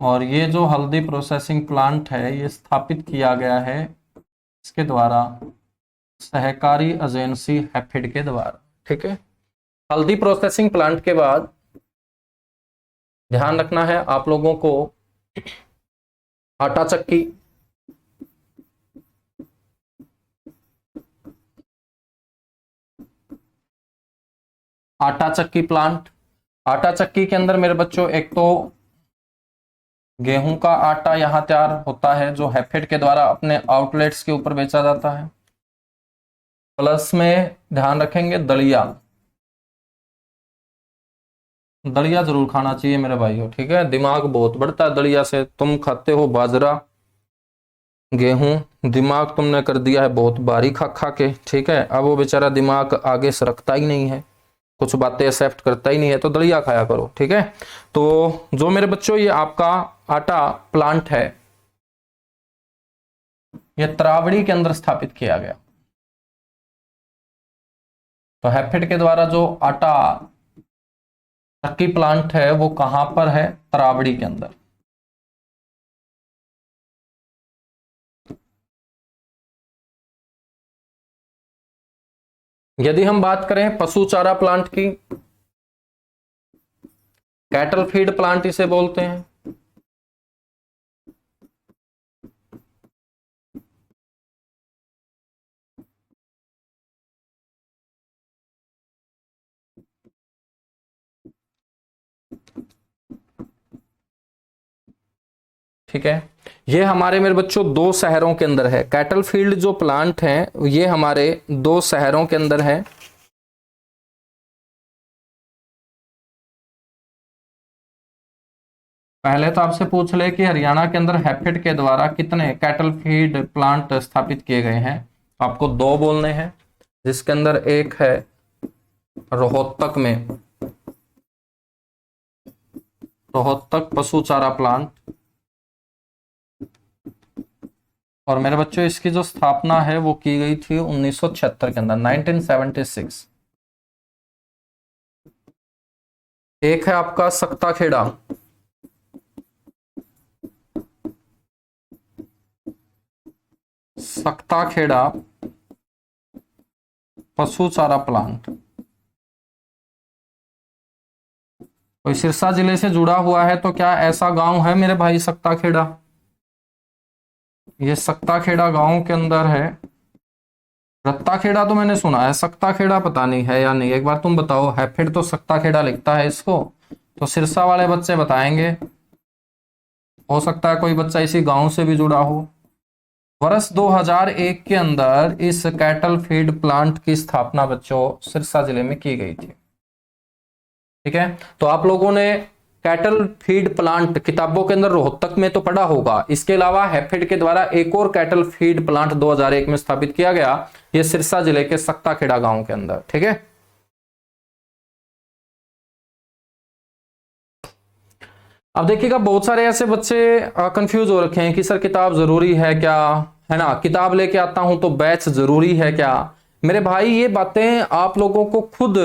और ये जो हल्दी प्रोसेसिंग प्लांट है ये स्थापित किया गया है इसके द्वारा सहकारी एजेंसी हैफेड के द्वारा। ठीक है, हल्दी प्रोसेसिंग प्लांट के बाद ध्यान रखना है आप लोगों को आटा चक्की, आटा चक्की प्लांट। आटा चक्की के अंदर मेरे बच्चों एक तो गेहूं का आटा यहां तैयार होता है जो हैफेड के द्वारा अपने आउटलेट्स के ऊपर बेचा जाता है। प्लस में ध्यान रखेंगे दलिया, दलिया जरूर खाना चाहिए मेरे भाइयों, ठीक है। दिमाग बहुत बढ़ता है दलिया से। तुम खाते हो बाजरा, गेहूं, दिमाग तुमने कर दिया है बहुत भारी खा खा के, ठीक है। अब वो बेचारा दिमाग आगे सरकता ही नहीं है, कुछ बातें एक्सेप्ट करता ही नहीं है, तो दलिया खाया करो, ठीक है। तो जो मेरे बच्चों ये आपका आटा प्लांट है, ये तरावड़ी के अंदर स्थापित किया गया। तो हैफेड के द्वारा जो आटा चक्की प्लांट है वो कहां पर है? तरावड़ी के अंदर। यदि हम बात करें पशु चारा प्लांट की, कैटल फीड प्लांट इसे बोलते हैं। ठीक है, ये हमारे मेरे बच्चों दो शहरों के अंदर है। कैटल फील्ड जो प्लांट है ये हमारे दो शहरों के अंदर है। पहले तो आपसे पूछ ले कि हरियाणा के अंदर हैफेड के द्वारा कितने कैटल फीड प्लांट स्थापित किए गए हैं। आपको दो बोलने हैं, जिसके अंदर एक है रोहतक में, रोहतक पशु चारा प्लांट। और मेरे बच्चों इसकी जो स्थापना है वो की गई थी 1976 के अंदर, 1976। एक है आपका सक्ता खेड़ा, सक्ता खेड़ा पशु चारा प्लांट, कोई सिरसा जिले से जुड़ा हुआ है तो क्या ऐसा गांव है मेरे भाई सक्ता खेड़ा? ये सक्ता खेड़ा गांव के अंदर है। रत्ता खेड़ा तो मैंने सुना है, सक्ता खेड़ा पता नहीं है या नहीं, एक बार तुम बताओ। हैफेड तो सक्ता खेड़ा लिखता है इसको, तो सिरसा वाले बच्चे बताएंगे। हो सकता है कोई बच्चा इसी गांव से भी जुड़ा हो। वर्ष 2001 के अंदर इस कैटल फीड प्लांट की स्थापना बच्चों सिरसा जिले में की गई थी, ठीक है। तो आप लोगों ने कैटल फीड प्लांट किताबों के अंदर रोहतक में तो पढ़ा होगा, इसके अलावा हैफेड के द्वारा एक और कैटल फीड प्लांट 2001 में स्थापित किया गया, यह सिरसा जिले के सक्ताखेड़ा गांव के अंदर, ठीक है। अब देखिएगा बहुत सारे ऐसे बच्चे कंफ्यूज हो रखे हैं कि सर किताब जरूरी है क्या, है ना, किताब लेके आता हूं तो बैच जरूरी है क्या। मेरे भाई ये बातें आप लोगों को खुद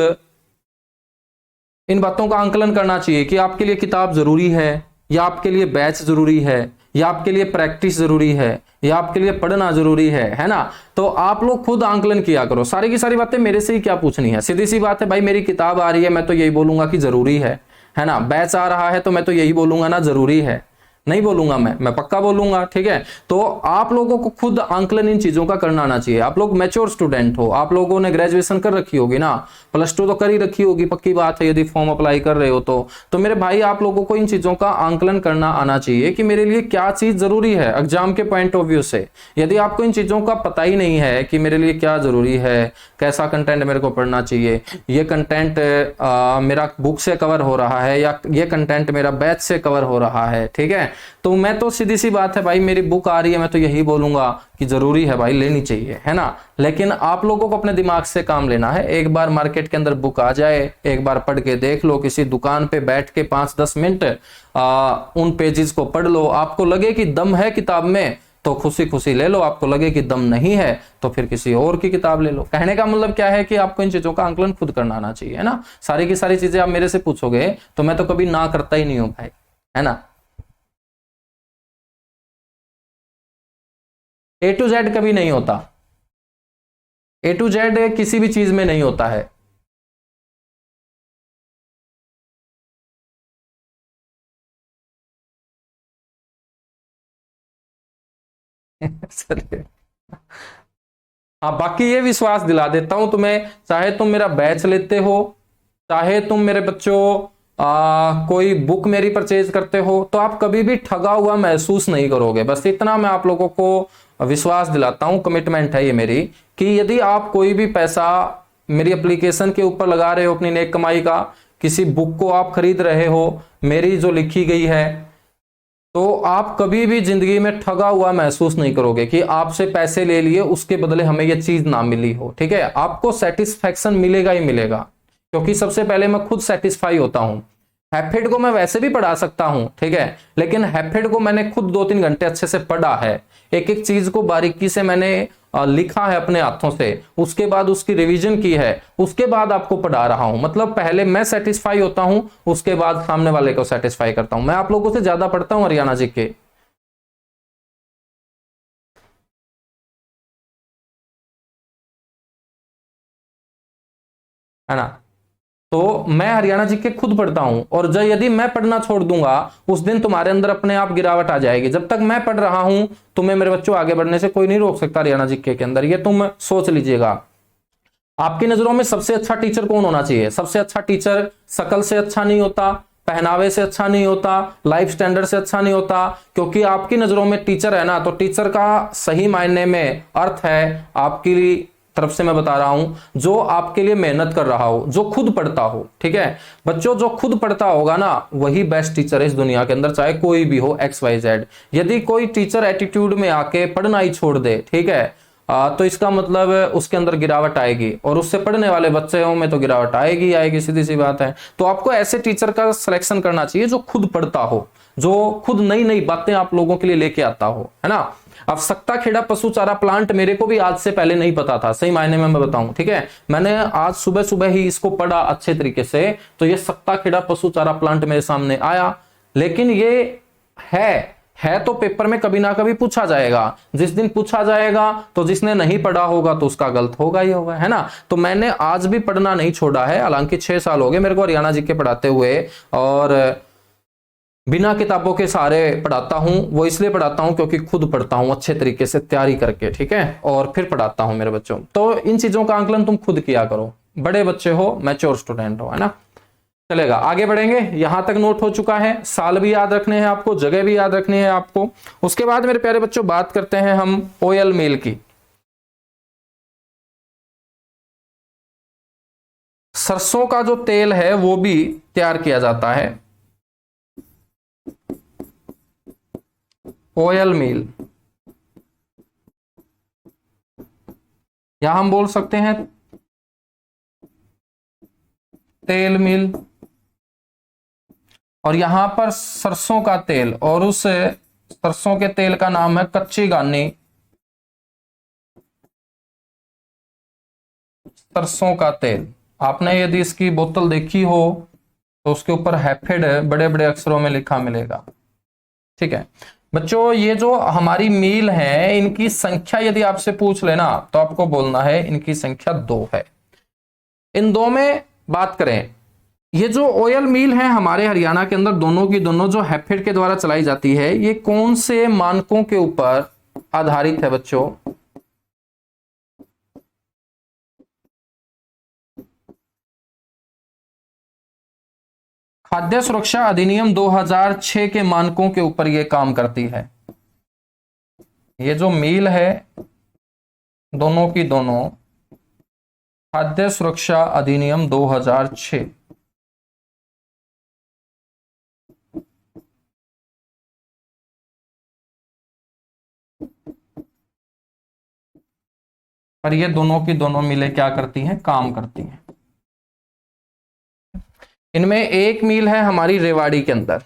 इन बातों का आंकलन करना चाहिए कि आपके लिए किताब जरूरी है या आपके लिए बैच जरूरी है या आपके लिए प्रैक्टिस जरूरी है या आपके लिए पढ़ना जरूरी है ना। तो आप लोग खुद आंकलन किया करो, सारी की सारी बातें मेरे से ही क्या पूछनी है। सीधी सी बात है भाई, मेरी किताब आ रही है मैं तो यही बोलूंगा कि जरूरी है ना। बैच आ रहा है तो मैं तो यही बोलूंगा ना जरूरी है, नहीं बोलूंगा मैं पक्का बोलूंगा, ठीक है। तो आप लोगों को खुद आंकलन इन चीजों का करना आना चाहिए। आप लोग मैच्योर स्टूडेंट हो, आप लोगों ने ग्रेजुएशन कर रखी होगी ना, +2 तो कर ही रखी होगी, पक्की बात है, यदि फॉर्म अप्लाई कर रहे हो तो मेरे भाई आप लोगों को इन चीजों का आंकलन करना आना चाहिए कि मेरे लिए क्या चीज जरूरी है एग्जाम के पॉइंट ऑफ व्यू से। यदि आपको इन चीजों का पता ही नहीं है कि मेरे लिए क्या जरूरी है, कैसा कंटेंट मेरे को पढ़ना चाहिए, ये कंटेंट मेरा बुक से कवर हो रहा है या ये कंटेंट मेरा बैच से कवर हो रहा है, ठीक है, तो मैं तो सीधी सी बात है भाई, मेरी बुक आ रही है मैं तो यही बोलूंगा कि जरूरी है भाई, लेनी चाहिए, है ना। लेकिन आप लोगों को अपने दिमाग से काम लेना है। एक बार मार्केट के अंदर बुक आ जाए, एक बार पढ़ के देख लो, किसी दुकान पे बैठ के 5-10 मिनट उन पेजेस को पढ़ लो, आपको लगे कि दम है किताब में तो खुशी खुशी ले लो, आपको लगे कि दम नहीं है तो फिर किसी और की किताब ले लो। कहने का मतलब क्या है कि आपको इन चीजों का आंकलन खुद करना आना चाहिए, है ना। सारी की सारी चीजें आप मेरे से पूछोगे तो मैं तो कभी ना करता ही नहीं हूं भाई, है ना। A to Z कभी नहीं होता, A to Z किसी भी चीज में नहीं होता है। चलिए, हाँ बाकी ये विश्वास दिला देता हूं तुम्हें, चाहे तुम मेरा बैच लेते हो चाहे तुम मेरे बच्चों कोई बुक मेरी परचेज करते हो तो आप कभी भी ठगा हुआ महसूस नहीं करोगे। बस इतना मैं आप लोगों को विश्वास दिलाता हूं, कमिटमेंट है ये मेरी, कि यदि आप कोई भी पैसा मेरी एप्लीकेशन के ऊपर लगा रहे हो अपनी नेक कमाई का, किसी बुक को आप खरीद रहे हो मेरी जो लिखी गई है, तो आप कभी भी जिंदगी में ठगा हुआ महसूस नहीं करोगे कि आपसे पैसे ले लिए उसके बदले हमें यह चीज ना मिली हो। ठीक है, आपको सेटिस्फैक्शन मिलेगा ही मिलेगा, क्योंकि सबसे पहले मैं खुद सेटिस्फाई होता हूं। हैफेड को मैं वैसे भी पढ़ा सकता हूं, ठीक है, लेकिन हैफेड को मैंने खुद 2-3 घंटे अच्छे से पढ़ा है, एक एक चीज को बारीकी से मैंने लिखा है अपने हाथों से, उसके बाद उसकी रिवीजन की है, उसके बाद आपको पढ़ा रहा हूं। मतलब पहले मैं सेटिस्फाई होता हूं, उसके बाद सामने वाले को सेटिस्फाई करता हूं। मैं आप लोगों से ज्यादा पढ़ता हूं हरियाणा जी के, है ना। तो मैं हरियाणा जी के खुद पढ़ता हूं, और जब यदि मैं पढ़ना छोड़ दूंगा उस दिन तुम्हारे अंदर अपने आप गिरावट आ जाएगी। जब तक मैं पढ़ रहा हूं तुम्हें मेरे बच्चों आगे बढ़ने से कोई नहीं रोक सकता हरियाणा जी के अंदर, ये तुम सोच लीजिएगा। आपकी नजरों में सबसे अच्छा टीचर कौन होना चाहिए? सबसे अच्छा टीचर शकल से अच्छा नहीं होता, पहनावे से अच्छा नहीं होता, लाइफ स्टैंडर्ड से अच्छा नहीं होता, क्योंकि आपकी नजरों में टीचर है ना, तो टीचर का सही मायने में अर्थ है, आपकी तरफ से मैं बता रहा हूं, जो आपके लिए मेहनत कर रहा हो, जो खुद पढ़ता हो। ठीक है बच्चों, जो खुद पढ़ता होगा ना वही बेस्ट टीचर है इस दुनिया के अंदर, चाहे कोई भी हो XYZ। यदि कोई टीचर एटीट्यूड में आके पढ़ना ही छोड़ दे, ठीक है, तो इसका मतलब उसके अंदर गिरावट आएगी, और उससे पढ़ने वाले बच्चों में तो गिरावट आएगी आएगी, सीधी सी बात है। तो आपको ऐसे टीचर का सिलेक्शन करना चाहिए जो खुद पढ़ता हो, जो खुद नई नई बातें आप लोगों के लिए लेके आता हो, है ना। अब सक्ता खेड़ा पशु चारा प्लांट मेरे को भी आज से पहले नहीं पता था, सही मायने में मैं बताऊं, ठीक है। मैंने आज सुबह सुबह ही इसको पढ़ा अच्छे तरीके से, तो ये सक्ता खेड़ा पशु चारा प्लांट मेरे सामने आया। लेकिन ये है तो पेपर में कभी ना कभी पूछा जाएगा। जिस दिन पूछा जाएगा तो जिसने नहीं पढ़ा होगा तो उसका गलत होगा ही होगा, है ना। तो मैंने आज भी पढ़ना नहीं छोड़ा है, हालांकि 6 साल हो गए मेरे को हरियाणा जी के पढ़ाते हुए, और बिना किताबों के सारे पढ़ाता हूं। वो इसलिए पढ़ाता हूं क्योंकि खुद पढ़ता हूं अच्छे तरीके से तैयारी करके, ठीक है, और फिर पढ़ाता हूं मेरे बच्चों। तो इन चीजों का आंकलन तुम खुद किया करो, बड़े बच्चे हो, मैच्योर स्टूडेंट हो, है ना। चलेगा, आगे बढ़ेंगे। यहां तक नोट हो चुका है, साल भी याद रखने हैं आपको, जगह भी याद रखनी है आपको। उसके बाद मेरे प्यारे बच्चों बात करते हैं हम ऑयल मिल की। सरसों का जो तेल है वो भी तैयार किया जाता है, ऑयल मिल, या हम बोल सकते हैं तेल मिल। और यहां पर सरसों का तेल, और उस सरसों के तेल का नाम है कच्ची घानी सरसों का तेल। आपने यदि इसकी बोतल देखी हो तो उसके ऊपर हैफेड बड़े बड़े अक्षरों में लिखा मिलेगा, ठीक है बच्चों। ये जो हमारी मील है इनकी संख्या यदि आपसे पूछ लेना तो आपको बोलना है इनकी संख्या 2 है। इन 2 में बात करें, ये जो ऑयल मिल है हमारे हरियाणा के अंदर, दोनों की दोनों जो हैफेड के द्वारा चलाई जाती है, ये कौन से मानकों के ऊपर आधारित है बच्चों? खाद्य सुरक्षा अधिनियम 2006 के मानकों के ऊपर ये काम करती है। ये जो मील है दोनों की दोनों खाद्य सुरक्षा अधिनियम 2006 पर ये दोनों की दोनों मिले क्या करती हैं? काम करती हैं। इनमें एक मील है हमारी रेवाड़ी के अंदर,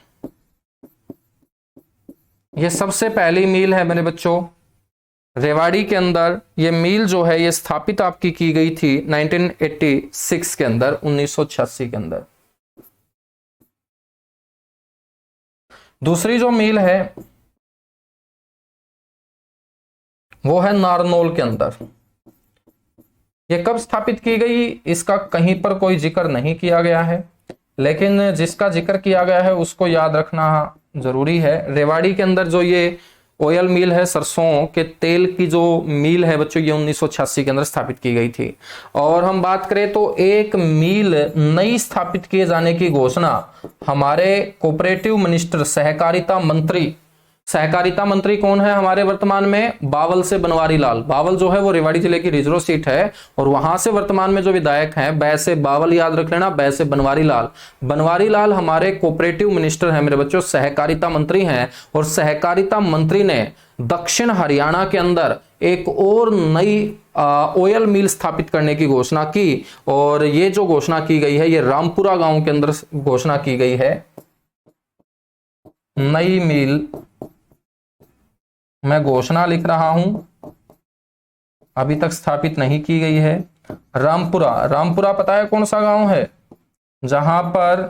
ये सबसे पहली मील है मेरे बच्चों रेवाड़ी के अंदर। ये मील जो है ये स्थापित आपकी की गई थी 1986 के अंदर, 1986 के अंदर। दूसरी जो मील है वो है नारनौल के अंदर। ये कब स्थापित की गई इसका कहीं पर कोई जिक्र नहीं किया गया है, लेकिन जिसका जिक्र किया गया है उसको याद रखना जरूरी है। रेवाड़ी के अंदर जो ये ऑयल मिल है, सरसों के तेल की जो मिल है बच्चों, ये 1986 के अंदर स्थापित की गई थी। और हम बात करें तो एक मिल नई स्थापित किए जाने की घोषणा हमारे कोऑपरेटिव मिनिस्टर, सहकारिता मंत्री कौन है हमारे वर्तमान में? बावल से बनवारी लाल। बावल जो है वो रेवाड़ी जिले की रिजर्व सीट है, और वहां से वर्तमान में जो विधायक हैं, बै से बावल याद रख लेना, बै से बनवारी लाल। बनवारी लाल हमारे कोऑपरेटिव मिनिस्टर हैं मेरे बच्चों, सहकारिता मंत्री हैं। और सहकारिता मंत्री ने दक्षिण हरियाणा के अंदर एक और नई ऑयल मिल स्थापित करने की घोषणा की। और ये जो घोषणा की गई है, ये रामपुरा गांव के अंदर घोषणा की गई है। नई मिल, मैं घोषणा लिख रहा हूं, अभी तक स्थापित नहीं की गई है। रामपुरा, रामपुरा पता है कौन सा गांव है? जहां पर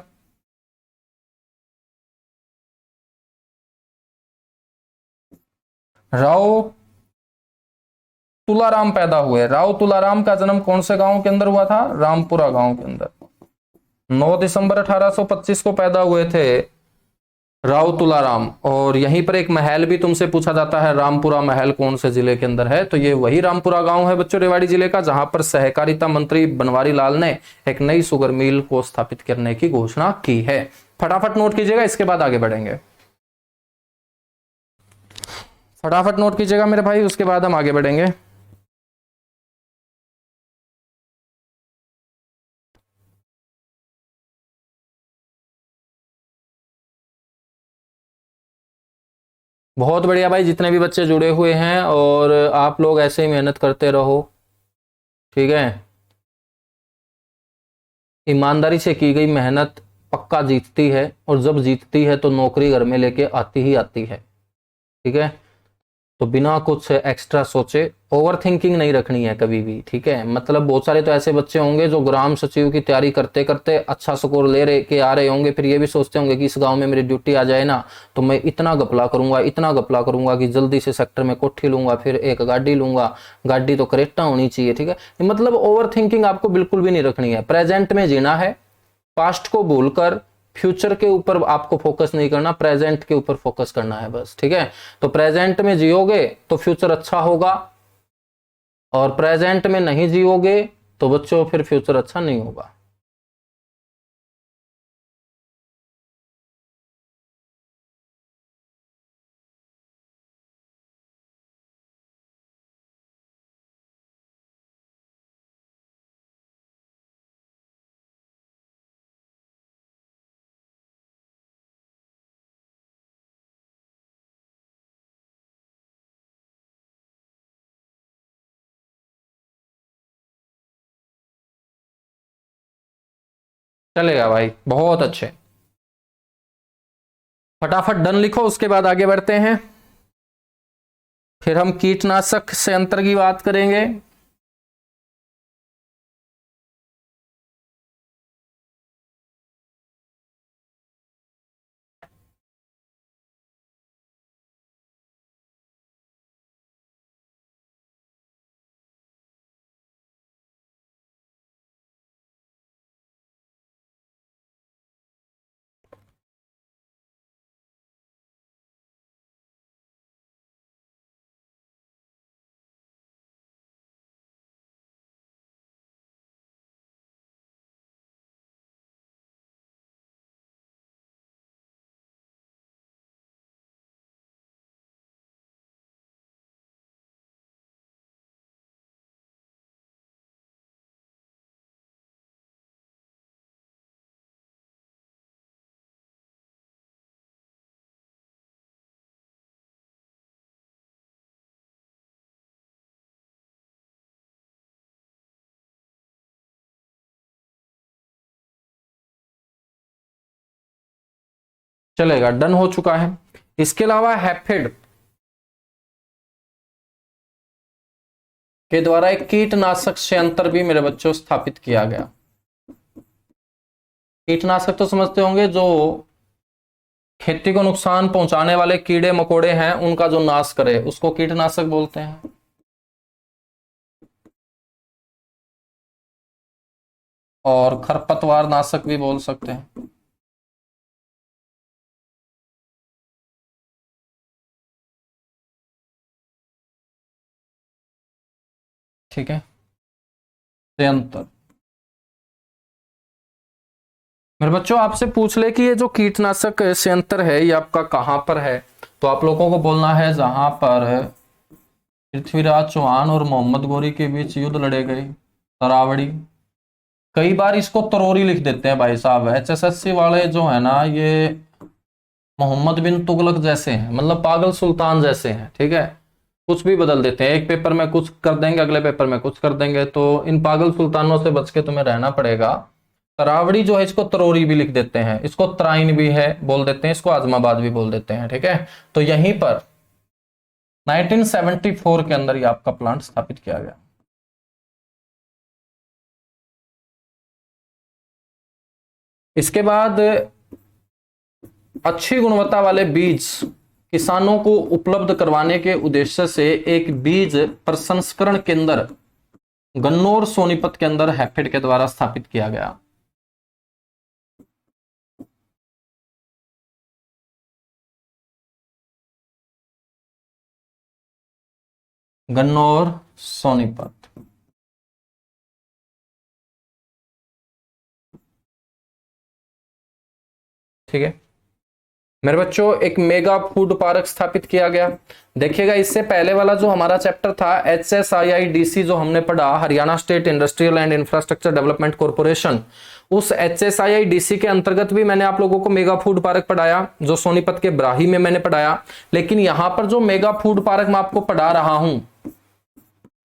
राव तुलाराम पैदा हुए। राव तुलाराम का जन्म कौन से गांव के अंदर हुआ था? रामपुरा गांव के अंदर। 9 दिसंबर 1825 को पैदा हुए थे राव तुलाराम। और यहीं पर एक महल भी तुमसे पूछा जाता है, रामपुरा महल कौन से जिले के अंदर है? तो ये वही रामपुरा गांव है बच्चों, रेवाड़ी जिले का, जहां पर सहकारिता मंत्री बनवारी लाल ने एक नई शुगर मिल को स्थापित करने की घोषणा की है। फटाफट नोट कीजिएगा, इसके बाद आगे बढ़ेंगे। फटाफट नोट कीजिएगा मेरे भाई, उसके बाद हम आगे बढ़ेंगे। बहुत बढ़िया भाई, जितने भी बच्चे जुड़े हुए हैं, और आप लोग ऐसे ही मेहनत करते रहो, ठीक है। ईमानदारी से की गई मेहनत पक्का जीतती है, और जब जीतती है तो नौकरी घर में लेके आती ही आती है, ठीक है। तो बिना कुछ एक्स्ट्रा सोचे ओवर थिंकिंग नहीं रखनी है कभी भी, ठीक है। मतलब बहुत सारे तो ऐसे बच्चे होंगे जो ग्राम सचिव की तैयारी करते करते अच्छा स्कोर ले रहे के आ रहे होंगे, फिर ये भी सोचते होंगे कि इस गांव में मेरी ड्यूटी आ जाए ना, तो मैं इतना घपला करूंगा, इतना घपला करूंगा कि जल्दी से सेक्टर में कोठी लूंगा, फिर एक गाड़ी लूंगा, गाड़ी तो करेक्टा होनी चाहिए, ठीक है। मतलब ओवर थिंकिंग आपको बिल्कुल भी नहीं रखनी है, प्रेजेंट में जीना है। पास्ट को भूलकर फ्यूचर के ऊपर आपको फोकस नहीं करना, प्रेजेंट के ऊपर फोकस करना है बस, ठीक है। तो प्रेजेंट में जियोगे तो फ्यूचर अच्छा होगा, और प्रेजेंट में नहीं जियोगे तो बच्चों फिर फ्यूचर अच्छा नहीं होगा। चलेगा भाई, बहुत अच्छे। फटाफट डन लिखो, उसके बाद आगे बढ़ते हैं। फिर हम कीटनाशक से अंतर की बात करेंगे। चलेगा, डन हो चुका है। इसके अलावा हैफेड के द्वारा एक कीटनाशक संयंत्र भी मेरे बच्चों स्थापित किया गया। कीटनाशक तो समझते होंगे, जो खेती को नुकसान पहुंचाने वाले कीड़े मकोड़े हैं उनका जो नाश करे उसको कीटनाशक बोलते हैं। और खरपतवार नाशक भी बोल सकते हैं। ठीक है, संयंत्र। मेरे बच्चों आपसे पूछ ले कि ये जो कीटनाशक संयंत्र है ये आपका कहाँ पर है, तो आप लोगों को बोलना है जहां पर पृथ्वीराज चौहान और मोहम्मद गौरी के बीच युद्ध लड़े गए, तरावड़ी। कई बार इसको तरोरी लिख देते हैं भाई साहब, एचएसएससी वाले जो है ना ये मोहम्मद बिन तुगलक जैसे हैं, मतलब पागल सुल्तान जैसे हैं, ठीक है। कुछ भी बदल देते हैं, एक पेपर में कुछ कर देंगे, अगले पेपर में कुछ कर देंगे, तो इन पागल सुल्तानों से बच के तुम्हें रहना पड़ेगा। तरावड़ी जो है इसको तरोरी भी लिख देते हैं, इसको तराइन भी है बोल देते हैं, इसको आजमाबाद भी बोल देते हैं, ठीक है। तो यहीं पर 1974 के अंदर ये आपका प्लांट स्थापित किया गया। इसके बाद अच्छी गुणवत्ता वाले बीज किसानों को उपलब्ध करवाने के उद्देश्य से एक बीज प्रसंस्करण केंद्र गन्नौर सोनीपत के अंदर हैफेड के द्वारा स्थापित किया गया। गन्नौर सोनीपत, ठीक है। मेरे बच्चों एक मेगा फूड पार्क स्थापित किया गया। देखिएगा इससे पहले वाला जो हमारा चैप्टर था HSIIDC जो हमने पढ़ा, Haryana state industrial and infrastructure development corporation, उस HSIIDC के अंतर्गत भी मैंने आप लोगों को मेगा फूड पार्क पढ़ाया, जो सोनीपत के ब्राही में मैंने पढ़ाया। लेकिन यहां पर जो मेगा फूड पार्क मैं आपको पढ़ा रहा हूं,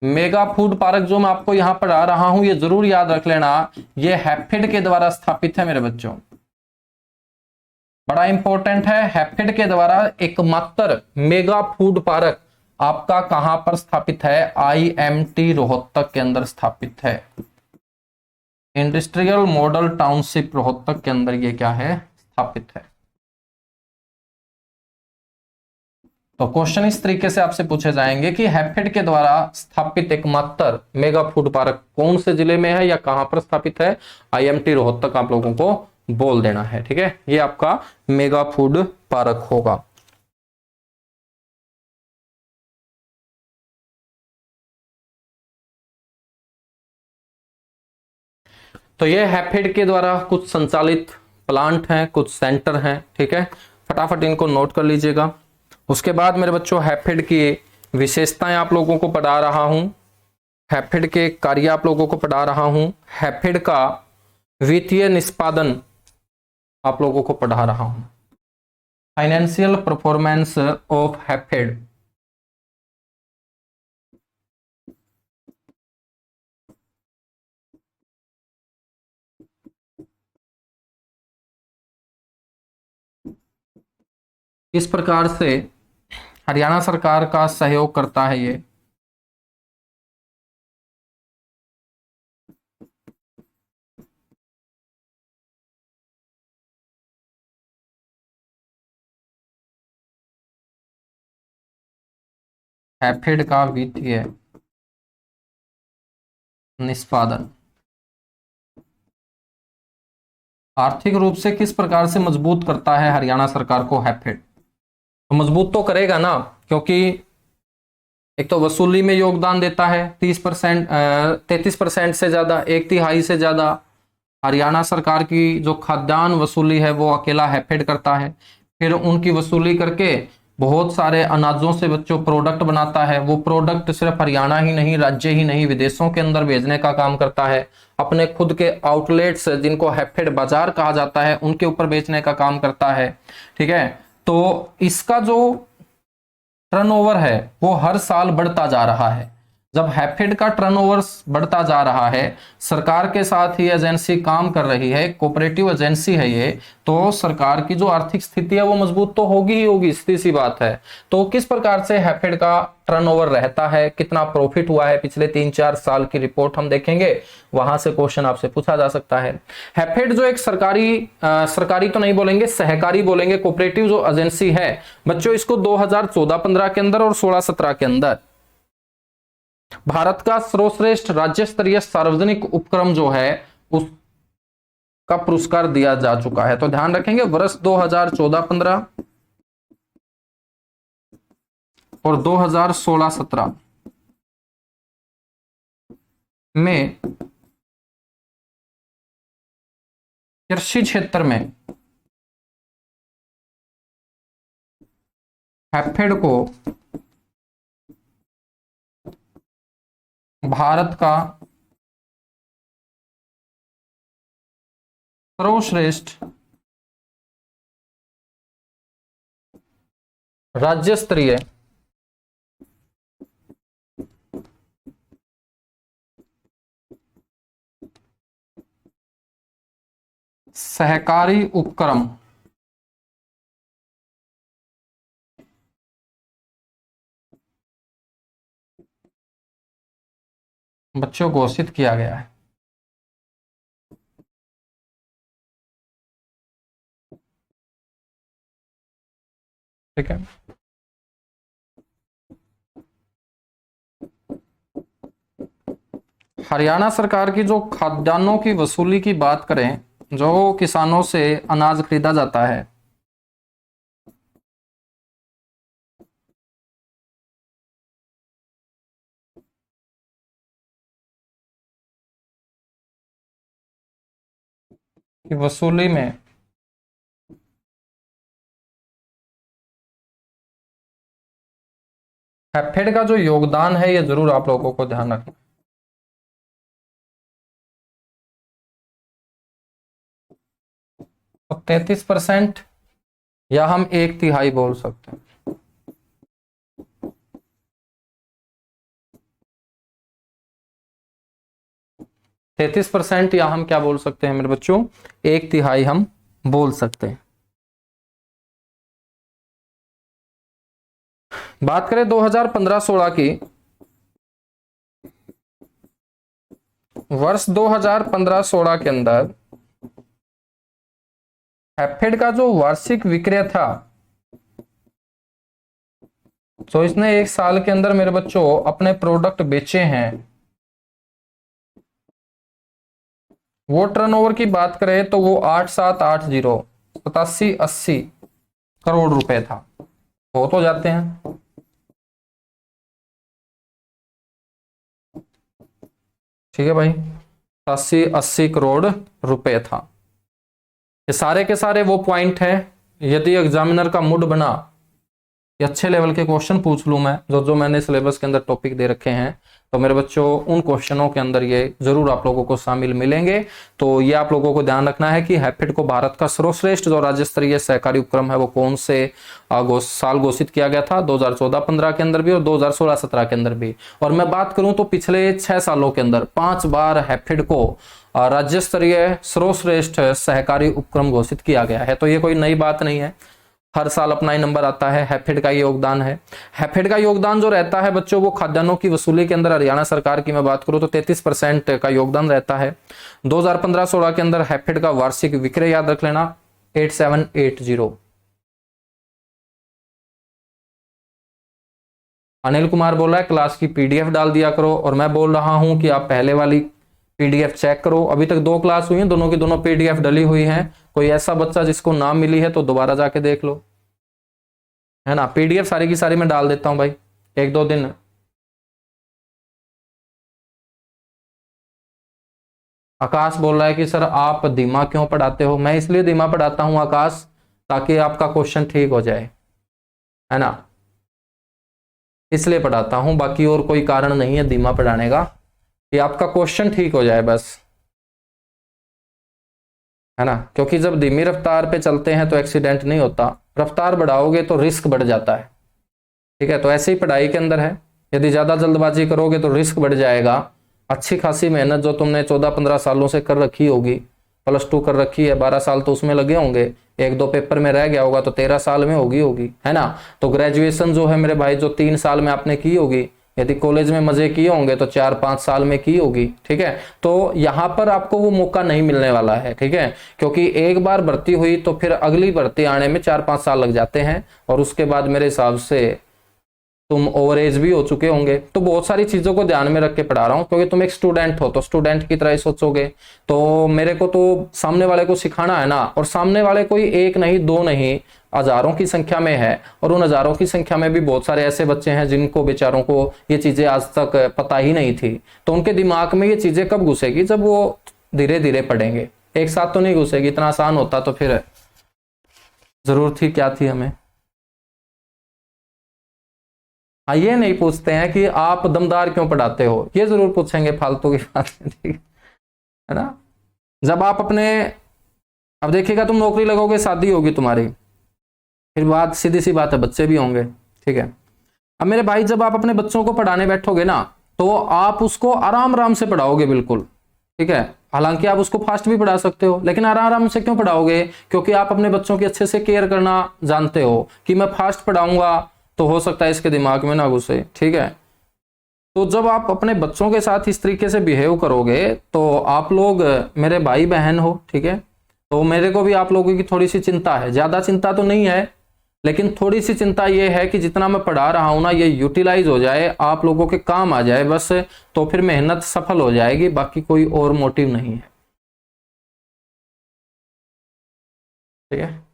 मेगा फूड पार्क जो मैं आपको यहां पढ़ा रहा हूं, ये जरूर याद रख लेना, ये हैफेड के द्वारा स्थापित है मेरे बच्चों, बड़ा इंपॉर्टेंट है। हैफेड के द्वारा एकमात्र मेगा फूड पार्क आपका कहां पर स्थापित है? IMT रोहतक के अंदर स्थापित है। इंडस्ट्रियल मॉडल टाउनशिप रोहतक के अंदर ये क्या है? स्थापित है। तो क्वेश्चन इस तरीके से आपसे पूछे जाएंगे कि हैफेड के द्वारा स्थापित एकमात्र मेगा फूड पार्क कौन से जिले में है या कहां पर स्थापित है? IMT रोहतक आप लोगों को बोल देना है, ठीक है। ये आपका मेगा फूड पार्क होगा। तो ये हैफेड के द्वारा कुछ संचालित प्लांट हैं, कुछ सेंटर हैं, ठीक है। फटाफट इनको नोट कर लीजिएगा। उसके बाद मेरे बच्चों हैफेड की विशेषताएं आप लोगों को पढ़ा रहा हूं, हैफेड के कार्य आप लोगों को पढ़ा रहा हूं, हैफेड का वित्तीय निष्पादन आप लोगों को पढ़ा रहा हूं, फाइनेंशियल परफॉर्मेंस ऑफ हैफेड, किस प्रकार से हरियाणा सरकार का सहयोग करता है ये, हैफेड का वित्तीय निष्पादन, आर्थिक रूप से किस प्रकार से मजबूत करता है हरियाणा सरकार को हैफेड। तो मजबूत तो करेगा ना, क्योंकि एक तो वसूली में योगदान देता है 30%, 33% से ज्यादा, 1/3 से ज्यादा हरियाणा सरकार की जो खाद्यान्न वसूली है वो अकेला हैफेड करता है। फिर उनकी वसूली करके बहुत सारे अनाजों से बच्चों प्रोडक्ट बनाता है, वो प्रोडक्ट सिर्फ हरियाणा ही नहीं, राज्य ही नहीं, विदेशों के अंदर भेजने का काम करता है। अपने खुद के आउटलेट्स जिनको हैफेड बाजार कहा जाता है उनके ऊपर बेचने का काम करता है, ठीक है। तो इसका जो टर्नओवर है वो हर साल बढ़ता जा रहा है। जब हैफेड का टर्नओवर बढ़ता जा रहा है, सरकार के साथ ही एजेंसी काम कर रही है, कोऑपरेटिव एजेंसी है ये, तो सरकार की जो आर्थिक स्थिति है वो मजबूत तो होगी ही होगी, सीधी सी बात है। तो किस प्रकार से हैफेड का टर्नओवर रहता है, कितना प्रॉफिट हुआ है पिछले 3-4 साल की रिपोर्ट हम देखेंगे, वहां से क्वेश्चन आपसे पूछा जा सकता है। हैफेड जो एक सरकारी तो नहीं बोलेंगे, सहकारी बोलेंगे, कोऑपरेटिव जो एजेंसी है बच्चों, इसको 2014-15 के अंदर और 16-17 के अंदर भारत का सर्वश्रेष्ठ राज्य स्तरीय सार्वजनिक उपक्रम जो है उसका पुरस्कार दिया जा चुका है। तो ध्यान रखेंगे वर्ष 2014-15 और 2016-17 में कृषि क्षेत्र में हैफेड को भारत का सर्वश्रेष्ठ राज्य स्तरीय सहकारी उपक्रम बच्चों घोषित किया गया है। ठीक है, हरियाणा सरकार की जो खाद्यान्नों की वसूली की बात करें, जो किसानों से अनाज खरीदा जाता है, कि वसूली में हैफेड का जो योगदान है, ये जरूर आप लोगों को ध्यान रखना। तो 33% या हम 1/3 बोल सकते हैं। तैतीस % या हम क्या बोल सकते हैं मेरे बच्चों, 1/3 हम बोल सकते हैं। बात करें 2015-16 की, वर्ष 2015-16 के अंदर हैफेड का जो वार्षिक विक्रय था, तो इसने एक साल के अंदर मेरे बच्चों अपने प्रोडक्ट बेचे हैं, वो टर्नओवर की बात करें तो वो 8780 करोड़ रुपए था। बहुत हो जाते हैं। ठीक है भाई, 80 करोड़ रुपए था। ये सारे के सारे वो पॉइंट है, यदि एग्जामिनर का मूड बना कि अच्छे लेवल के क्वेश्चन पूछ लूं मैं, जो मैंने सिलेबस के अंदर टॉपिक दे रखे हैं, तो मेरे बच्चों उन क्वेश्चनों के अंदर ये जरूर आप लोगों को शामिल मिलेंगे। तो ये आप लोगों को ध्यान रखना है कि हैफेड को भारत का सर्वश्रेष्ठ जो राज्य स्तरीय सहकारी उपक्रम है, वो कौन से साल घोषित किया गया था, 2014-15 के अंदर भी और 2016-17 के अंदर भी। और मैं बात करूं तो पिछले 6 सालों के अंदर 5 बार हैफेड को राज्य स्तरीय सर्वश्रेष्ठ सहकारी उपक्रम घोषित किया गया है। तो ये कोई नई बात नहीं है, हर साल अपना ही नंबर आता है। हैफेड का योगदान है, हैफेड का योगदान जो रहता है बच्चों, वो खाद्यान्नों की वसूली के अंदर हरियाणा सरकार की मैं बात करूं तो 33% का योगदान रहता है। 2015-16 के अंदर हैफेड का वार्षिक विक्रय याद रख लेना 8780। अनिल कुमार बोल रहा है क्लास की पीडीएफ डाल दिया करो, और मैं बोल रहा हूं कि आप पहले वाली पीडीएफ चेक करो। अभी तक 2 क्लास हुई हैं, दोनों की दोनों पीडीएफ डली हुई हैं। कोई ऐसा बच्चा जिसको नाम मिली है तो दोबारा जाके देख लो, है ना। पीडीएफ सारी की सारी मैं डाल देता हूं भाई, 1-2 दिन। आकाश बोल रहा है कि सर आप धीमा क्यों पढ़ाते हो। मैं इसलिए धीमा पढ़ाता हूं आकाश, ताकि आपका क्वेश्चन ठीक हो जाए, है ना, इसलिए पढ़ाता हूं। बाकी और कोई कारण नहीं है धीमा पढ़ाने का, कि आपका क्वेश्चन ठीक हो जाए बस, है ना। क्योंकि जब धीमी रफ्तार पे चलते हैं तो एक्सीडेंट नहीं होता, रफ्तार बढ़ाओगे तो रिस्क बढ़ जाता है। ठीक है, तो ऐसे ही पढ़ाई के अंदर है, यदि ज्यादा जल्दबाजी करोगे तो रिस्क बढ़ जाएगा। अच्छी खासी मेहनत जो तुमने 14-15 सालों से कर रखी होगी, +2 कर रखी है, 12 साल तो उसमें लगे होंगे, 1-2 पेपर में रह गया होगा तो 13 साल में होगी, है ना। तो ग्रेजुएशन जो है मेरे भाई, जो 3 साल में आपने की होगी, यदि कॉलेज में मजे किए होंगे तो 4-5 साल में की होगी। ठीक है, तो यहां पर आपको वो मौका नहीं मिलने वाला है। ठीक है, क्योंकि एक बार भर्ती हुई तो फिर अगली भर्ती आने में 4-5 साल लग जाते हैं, और उसके बाद मेरे हिसाब से तुम ओवर एज भी हो चुके होंगे, तो बहुत सारी चीजों को ध्यान में रख के पढ़ा रहा हूं, क्योंकि तुम एक स्टूडेंट हो तो स्टूडेंट की तरह ही सोचोगे। तो मेरे को तो सामने वाले को सिखाना है ना, और सामने वाले कोई एक नहीं दो नहीं हजारों की संख्या में है, और उन हजारों की संख्या में भी बहुत सारे ऐसे बच्चे हैं जिनको बेचारों को ये चीजें आज तक पता ही नहीं थी। तो उनके दिमाग में ये चीजें कब घुसेगी, जब वो धीरे धीरे पढ़ेंगे, एक साथ तो नहीं घुसेगी। इतना आसान होता तो फिर जरूरत ही क्या थी हमें। हाँ, ये नहीं पूछते हैं कि आप दमदार क्यों पढ़ाते हो, ये जरूर पूछेंगे, फालतू की बात है, ठीक है ना। जब आप अपने, अब देखिएगा तुम नौकरी लगोगे, शादी होगी तुम्हारी, फिर बात सीधी सी बात है, बच्चे भी होंगे, ठीक है। अब मेरे भाई, जब आप अपने बच्चों को पढ़ाने बैठोगे ना, तो आप उसको आराम आराम से पढ़ाओगे, बिल्कुल, ठीक है। हालांकि आप उसको फास्ट भी पढ़ा सकते हो, लेकिन आराम आराम से क्यों पढ़ाओगे, क्योंकि आप अपने बच्चों की अच्छे से केयर करना जानते हो कि मैं फास्ट पढ़ाऊंगा तो हो सकता है इसके दिमाग में ना घुसे, ठीक है। तो जब आप अपने बच्चों के साथ इस तरीके से बिहेव करोगे, तो आप लोग मेरे भाई बहन हो, ठीक है। तो मेरे को भी आप लोगों की थोड़ी सी चिंता है, ज्यादा चिंता तो नहीं है, लेकिन थोड़ी सी चिंता ये है कि जितना मैं पढ़ा रहा हूं ना, ये यूटिलाइज हो जाए, आप लोगों के काम आ जाए बस, तो फिर मेहनत सफल हो जाएगी, बाकी कोई और मोटिव नहीं है, ठीक है।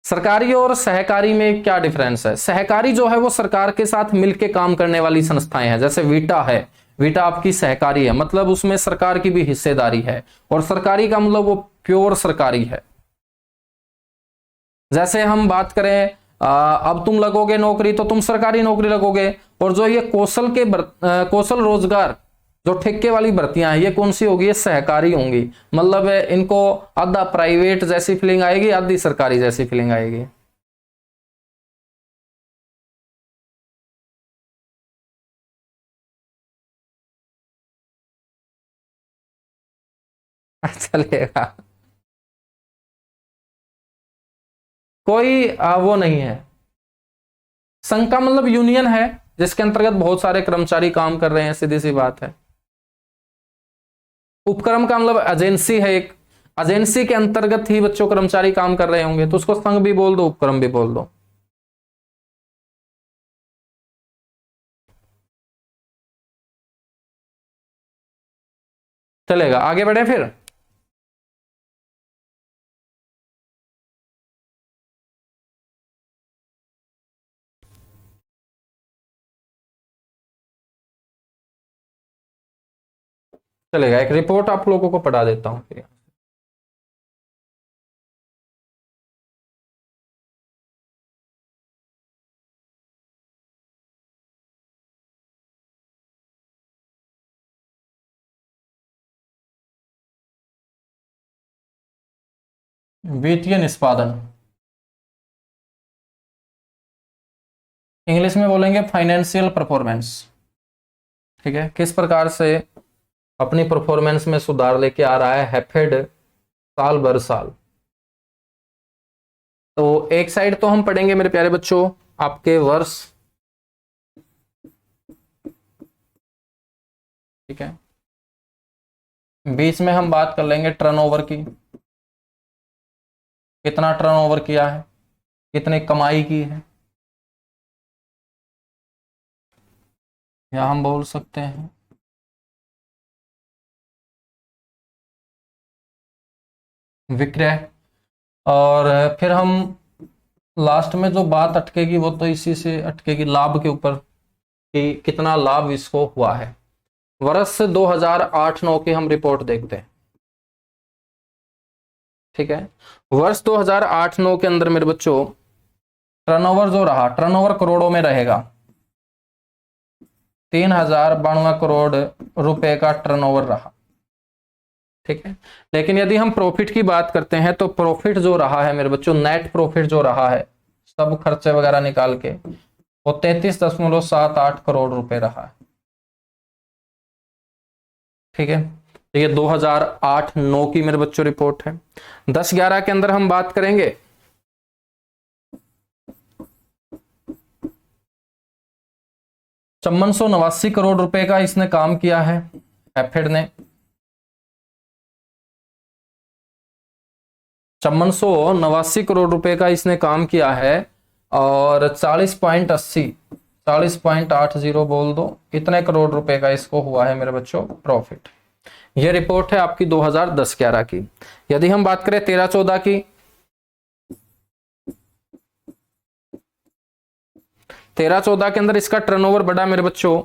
सरकारी और सहकारी में क्या डिफरेंस है। सहकारी जो है वो सरकार के साथ मिलकर काम करने वाली संस्थाएं हैं, जैसे वीटा है, वीटा आपकी सहकारी है, मतलब उसमें सरकार की भी हिस्सेदारी है, और सरकारी का मतलब वो प्योर सरकारी है। जैसे हम बात करें, अब तुम लगोगे नौकरी तो तुम सरकारी नौकरी लगोगे, और जो ये कौशल रोजगार, जो ठेके वाली भर्तियां हैं, ये कौन सी होगी, ये सहकारी होंगी। मतलब इनको आधा प्राइवेट जैसी फीलिंग आएगी, आधी सरकारी जैसी फीलिंग आएगी। चलेगा, कोई वो नहीं है। संघ का मतलब यूनियन है, जिसके अंतर्गत बहुत सारे कर्मचारी काम कर रहे हैं, सीधी सी बात है। उपक्रम का मतलब एजेंसी है, एक एजेंसी के अंतर्गत ही बच्चों कर्मचारी काम कर रहे होंगे, तो उसको संघ भी बोल दो, उपक्रम भी बोल दो, चलेगा। आगे बढ़े फिर। चलेगा, एक रिपोर्ट आप लोगों को पढ़ा देता हूं फिर। वित्तीय निष्पादन, इंग्लिश में बोलेंगे फाइनेंशियल परफॉर्मेंस, ठीक है। किस प्रकार से अपनी परफॉर्मेंस में सुधार लेके आ रहा है हैफेड साल भर साल। तो एक साइड तो हम पढ़ेंगे मेरे प्यारे बच्चों आपके वर्ष, ठीक है। बीच में हम बात कर लेंगे टर्नओवर की, कितना टर्नओवर किया है, कितनी कमाई की है, या हम बोल सकते हैं विक्रय। और फिर हम लास्ट में जो बात अटकेगी वो तो इसी से अटकेगी, लाभ के ऊपर, कि कितना लाभ इसको हुआ है। वर्ष 2008-9 की हम रिपोर्ट देखते हैं, ठीक है। वर्ष 2008-9 के अंदर मेरे बच्चों टर्नओवर जो रहा, टर्नओवर करोड़ों में रहेगा, 3092 करोड़ रुपए का टर्नओवर रहा, ठीक है। लेकिन यदि हम प्रॉफिट की बात करते हैं, तो प्रॉफिट जो रहा है मेरे बच्चों, नेट प्रॉफिट जो रहा है सब खर्चे वगैरह निकाल के, वो 33.78 करोड़ रुपए रहा है, ठीक है। तो ये 2008-9 की मेरे बच्चों रिपोर्ट है। 10-11 के अंदर हम बात करेंगे, 5489 करोड़ रुपए का इसने काम किया है हैफेड ने, 5489 करोड़ रुपए का इसने काम किया है, और 40.80 40.80 बोल दो, इतने करोड़ रुपए का इसको हुआ है मेरे बच्चों प्रॉफिट। यह रिपोर्ट है आपकी 2010-11 की। यदि हम बात करें 13-14 की, 13-14 के अंदर इसका टर्नओवर बढ़ा मेरे बच्चों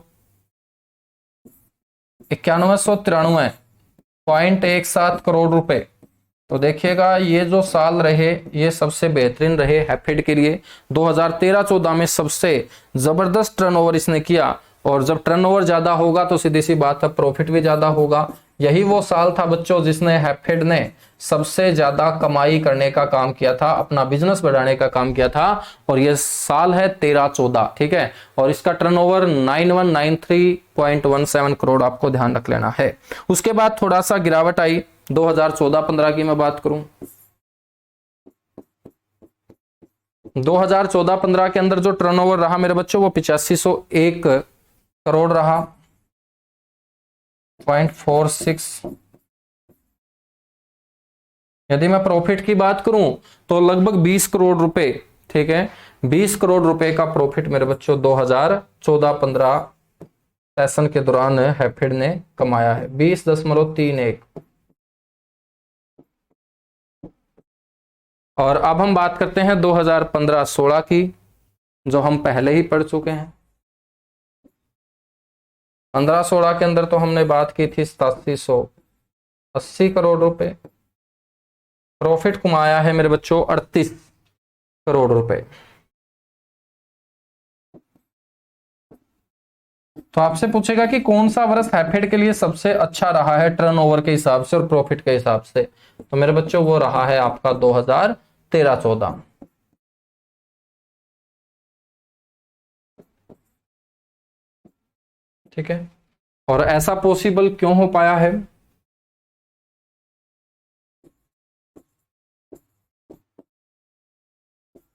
9193.17 करोड़ रुपए। तो देखिएगा ये जो साल रहे ये सबसे बेहतरीन रहे हैफेड के लिए। 2013-14 में सबसे जबरदस्त टर्नओवर इसने किया, और जब टर्नओवर ज्यादा होगा तो सीधी सी बात है प्रॉफिट भी ज्यादा होगा। यही वो साल था बच्चों जिसने हैफेड ने सबसे ज्यादा कमाई करने का काम किया था, अपना बिजनेस बढ़ाने का काम किया था, और ये साल है 13-14, ठीक है। और इसका टर्नओवर 9193.17 करोड़, आपको ध्यान रख लेना है। उसके बाद थोड़ा सा गिरावट आई 2014-15 की मैं बात करूं, 2014-15 के अंदर जो टर्नओवर रहा मेरे बच्चों वो 8501 करोड़ रहा, 0.46। यदि मैं प्रॉफिट की बात करूं तो लगभग 20 करोड़ रुपए, ठीक है, 20 करोड़ रुपए का प्रॉफिट मेरे बच्चों 2014-15 सेशन के दौरान हैफेड ने कमाया है, 20.31। और अब हम बात करते हैं 2015-16 की, जो हम पहले ही पढ़ चुके हैं। 15-16 के अंदर तो हमने बात की थी 8780 करोड़ रुपए। प्रॉफिट कमाया है मेरे बच्चों 38 करोड़ रुपए। तो आपसे पूछेगा कि कौन सा वर्ष हैफेड के लिए सबसे अच्छा रहा है टर्नओवर के हिसाब से और प्रॉफिट के हिसाब से, तो मेरे बच्चों वो रहा है आपका 2013-14। ठीक है। और ऐसा पॉसिबल क्यों हो पाया है?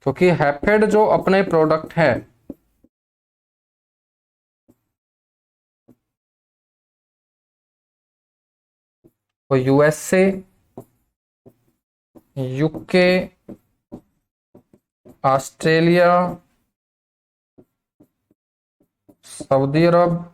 क्योंकि हैफेड जो अपने प्रोडक्ट है वो यूएसए, यूके, ऑस्ट्रेलिया, सऊदी अरब,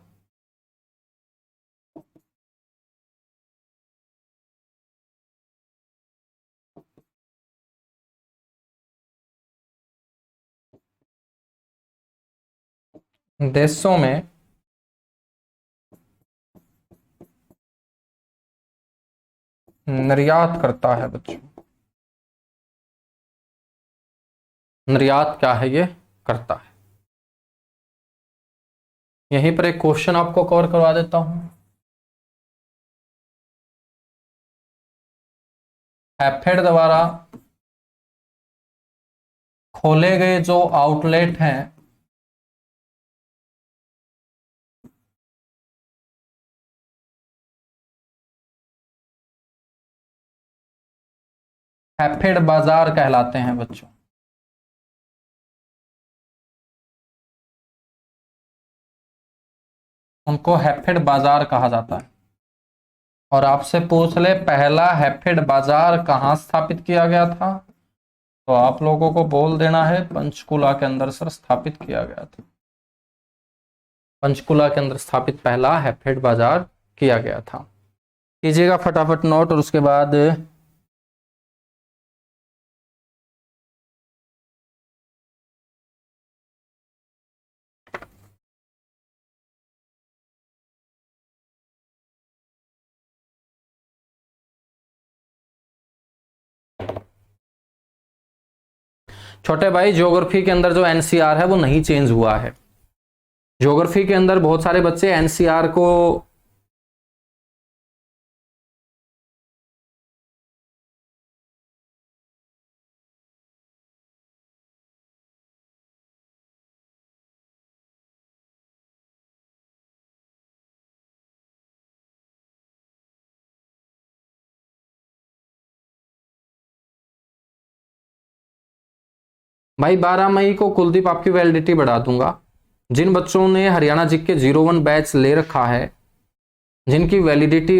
देशों में निर्यात करता है बच्चों। निर्यात क्या है? ये करता है। यहीं पर एक क्वेश्चन आपको कवर करवा देता हूं। हैफेड द्वारा खोले गए जो आउटलेट हैं हैफेड बाजार कहलाते हैं बच्चों। उनको हैफेड बाजार कहा जाता है। और आपसे पूछ ले पहला हैफेड बाजार कहाँ स्थापित किया गया था, तो आप लोगों को बोल देना है पंचकुला के अंदर सर स्थापित किया गया था। पंचकुला के अंदर स्थापित पहला हैफेड बाजार किया गया था। कीजिएगा फटाफट नोट। और उसके बाद छोटे भाई, ज्योग्राफी के अंदर जो एनसीआर है वो नहीं चेंज हुआ है। ज्योग्राफी के अंदर बहुत सारे बच्चे एनसीआर को भाई 12 मई को कुलदीप आपकी वैलिडिटी बढ़ा दूंगा। जिन बच्चों ने हरियाणा जी के 01 बैच ले रखा है, जिनकी वैलिडिटी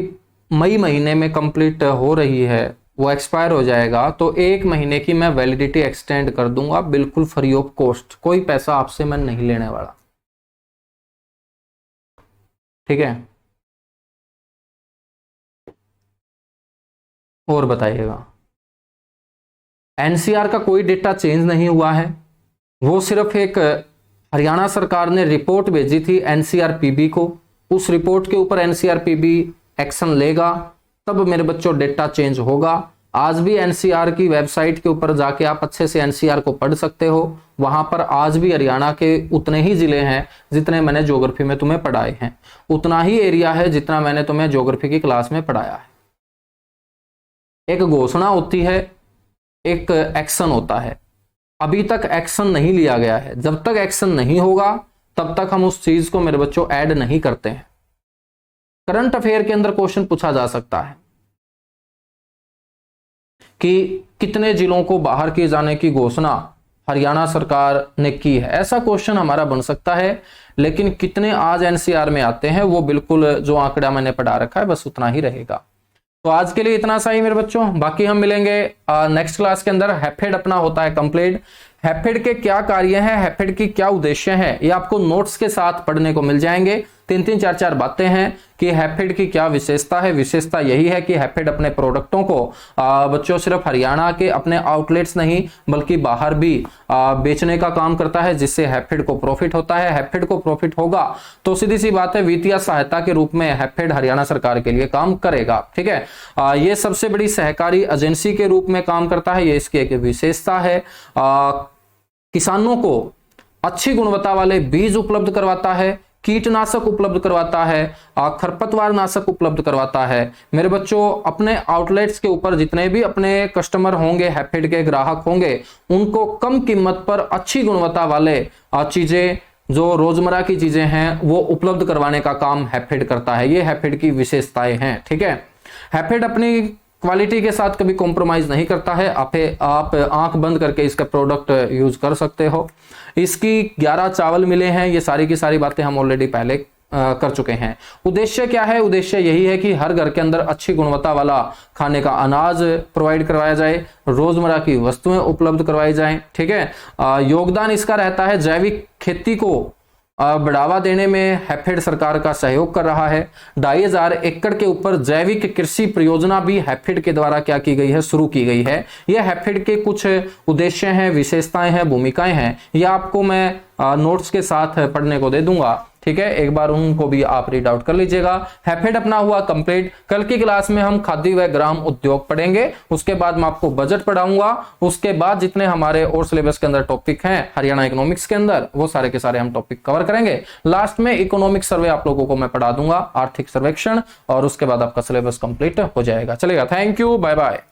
मई महीने में कंप्लीट हो रही है, वो एक्सपायर हो जाएगा, तो 1 महीने की मैं वैलिडिटी एक्सटेंड कर दूंगा बिल्कुल फ्री ऑफ कॉस्ट। कोई पैसा आपसे मैं नहीं लेने वाला। ठीक है, और बताइएगा। एनसीआर का कोई डेटा चेंज नहीं हुआ है, वो सिर्फ एक हरियाणा सरकार ने रिपोर्ट भेजी थी एनसीआरपीबी को, उस रिपोर्ट के ऊपर एनसीआरपीबी एक्शन लेगा, तब मेरे बच्चों डेटा चेंज होगा। आज भी एनसीआर की वेबसाइट के ऊपर जाके आप अच्छे से एनसीआर को पढ़ सकते हो, वहां पर आज भी हरियाणा के उतने ही जिले हैं जितने मैंने ज्योग्राफी में तुम्हें पढ़ाए हैं, उतना ही एरिया है जितना मैंने तुम्हें ज्योग्राफी की क्लास में पढ़ाया है। एक घोषणा होती है, एक एक्शन होता है, अभी तक एक्शन नहीं लिया गया है, जब तक एक्शन नहीं होगा तब तक हम उस चीज को मेरे बच्चों ऐड नहीं करते हैं। करंट अफेयर के अंदर क्वेश्चन पूछा जा सकता है कि कितने जिलों को बाहर किए जाने की घोषणा हरियाणा सरकार ने की है, ऐसा क्वेश्चन हमारा बन सकता है, लेकिन कितने आज एनसीआर में आते हैं वो बिल्कुल जो आंकड़ा मैंने पढ़ा रखा है बस उतना ही रहेगा। तो आज के लिए इतना सा ही मेरे बच्चों, बाकी हम मिलेंगे नेक्स्ट क्लास के अंदर। हैफेड अपना होता है कंप्लीट, हैफेड के क्या कार्य हैं, हैफेड की क्या उद्देश्य हैं, ये आपको नोट्स के साथ पढ़ने को मिल जाएंगे। 3-3 4-4 बातें हैं कि हैफेड की क्या विशेषता है। विशेषता यही है कि हैफेड अपने प्रोडक्टों को बच्चों सिर्फ हरियाणा के अपने आउटलेट्स नहीं बल्कि बाहर भी बेचने का काम करता है, जिससे हैफेड को प्रॉफिट होता है। हैफेड को प्रॉफिट होगा तो सीधी सी बात है वित्तीय सहायता के रूप में हैफेड हरियाणा सरकार के लिए काम करेगा। ठीक है, ये सबसे बड़ी सहकारी एजेंसी के रूप में काम करता है, ये इसकी एक विशेषता है। किसानों को अच्छी गुणवत्ता वाले बीज उपलब्ध करवाता है, कीटनाशक उपलब्ध करवाता है, खरपतवार नाशक उपलब्ध करवाता है। मेरे बच्चों अपने आउटलेट्स के ऊपर जितने भी अपने कस्टमर होंगे, हैफेड के ग्राहक होंगे, उनको कम कीमत पर अच्छी गुणवत्ता वाले चीजें जो रोजमर्रा की चीजें हैं वो उपलब्ध करवाने का काम हैफेड करता है। ये हैफेड की विशेषताएं हैं। ठीक है, हैफेड अपनी क्वालिटी के साथ कभी कॉम्प्रोमाइज नहीं करता है। आप आंख बंद करके इसका प्रोडक्ट यूज कर सकते हो। इसकी 11 चावल मिले हैं, ये सारी की सारी बातें हम ऑलरेडी पहले कर चुके हैं। उद्देश्य क्या है? उद्देश्य यही है कि हर घर के अंदर अच्छी गुणवत्ता वाला खाने का अनाज प्रोवाइड करवाया जाए, रोजमर्रा की वस्तुएं उपलब्ध करवाई जाएं। ठीक है, योगदान इसका रहता है जैविक खेती को बढ़ावा देने में हैफेड सरकार का सहयोग कर रहा है। 2500 एकड़ के ऊपर जैविक कृषि परियोजना भी हैफेड के द्वारा क्या की गई है, शुरू की गई है। यह हैफेड के कुछ उद्देश्य हैं, विशेषताएं हैं, भूमिकाएं हैं, ये आपको मैं नोट्स के साथ पढ़ने को दे दूंगा। ठीक है, एक बार उनको भी आप रीड आउट कर लीजिएगा। हैफेड अपना हुआ कंप्लीट। कल की क्लास में हम खादी व ग्राम उद्योग पढ़ेंगे, उसके बाद मैं आपको बजट पढ़ाऊंगा, उसके बाद जितने हमारे और सिलेबस के अंदर टॉपिक हैं हरियाणा इकोनॉमिक्स के अंदर वो सारे के सारे हम टॉपिक कवर करेंगे। लास्ट में इकोनॉमिक सर्वे आप लोगों को मैं पढ़ा दूंगा, आर्थिक सर्वेक्षण, और उसके बाद आपका सिलेबस कंप्लीट हो जाएगा। चलेगा, थैंक यू, बाय बाय।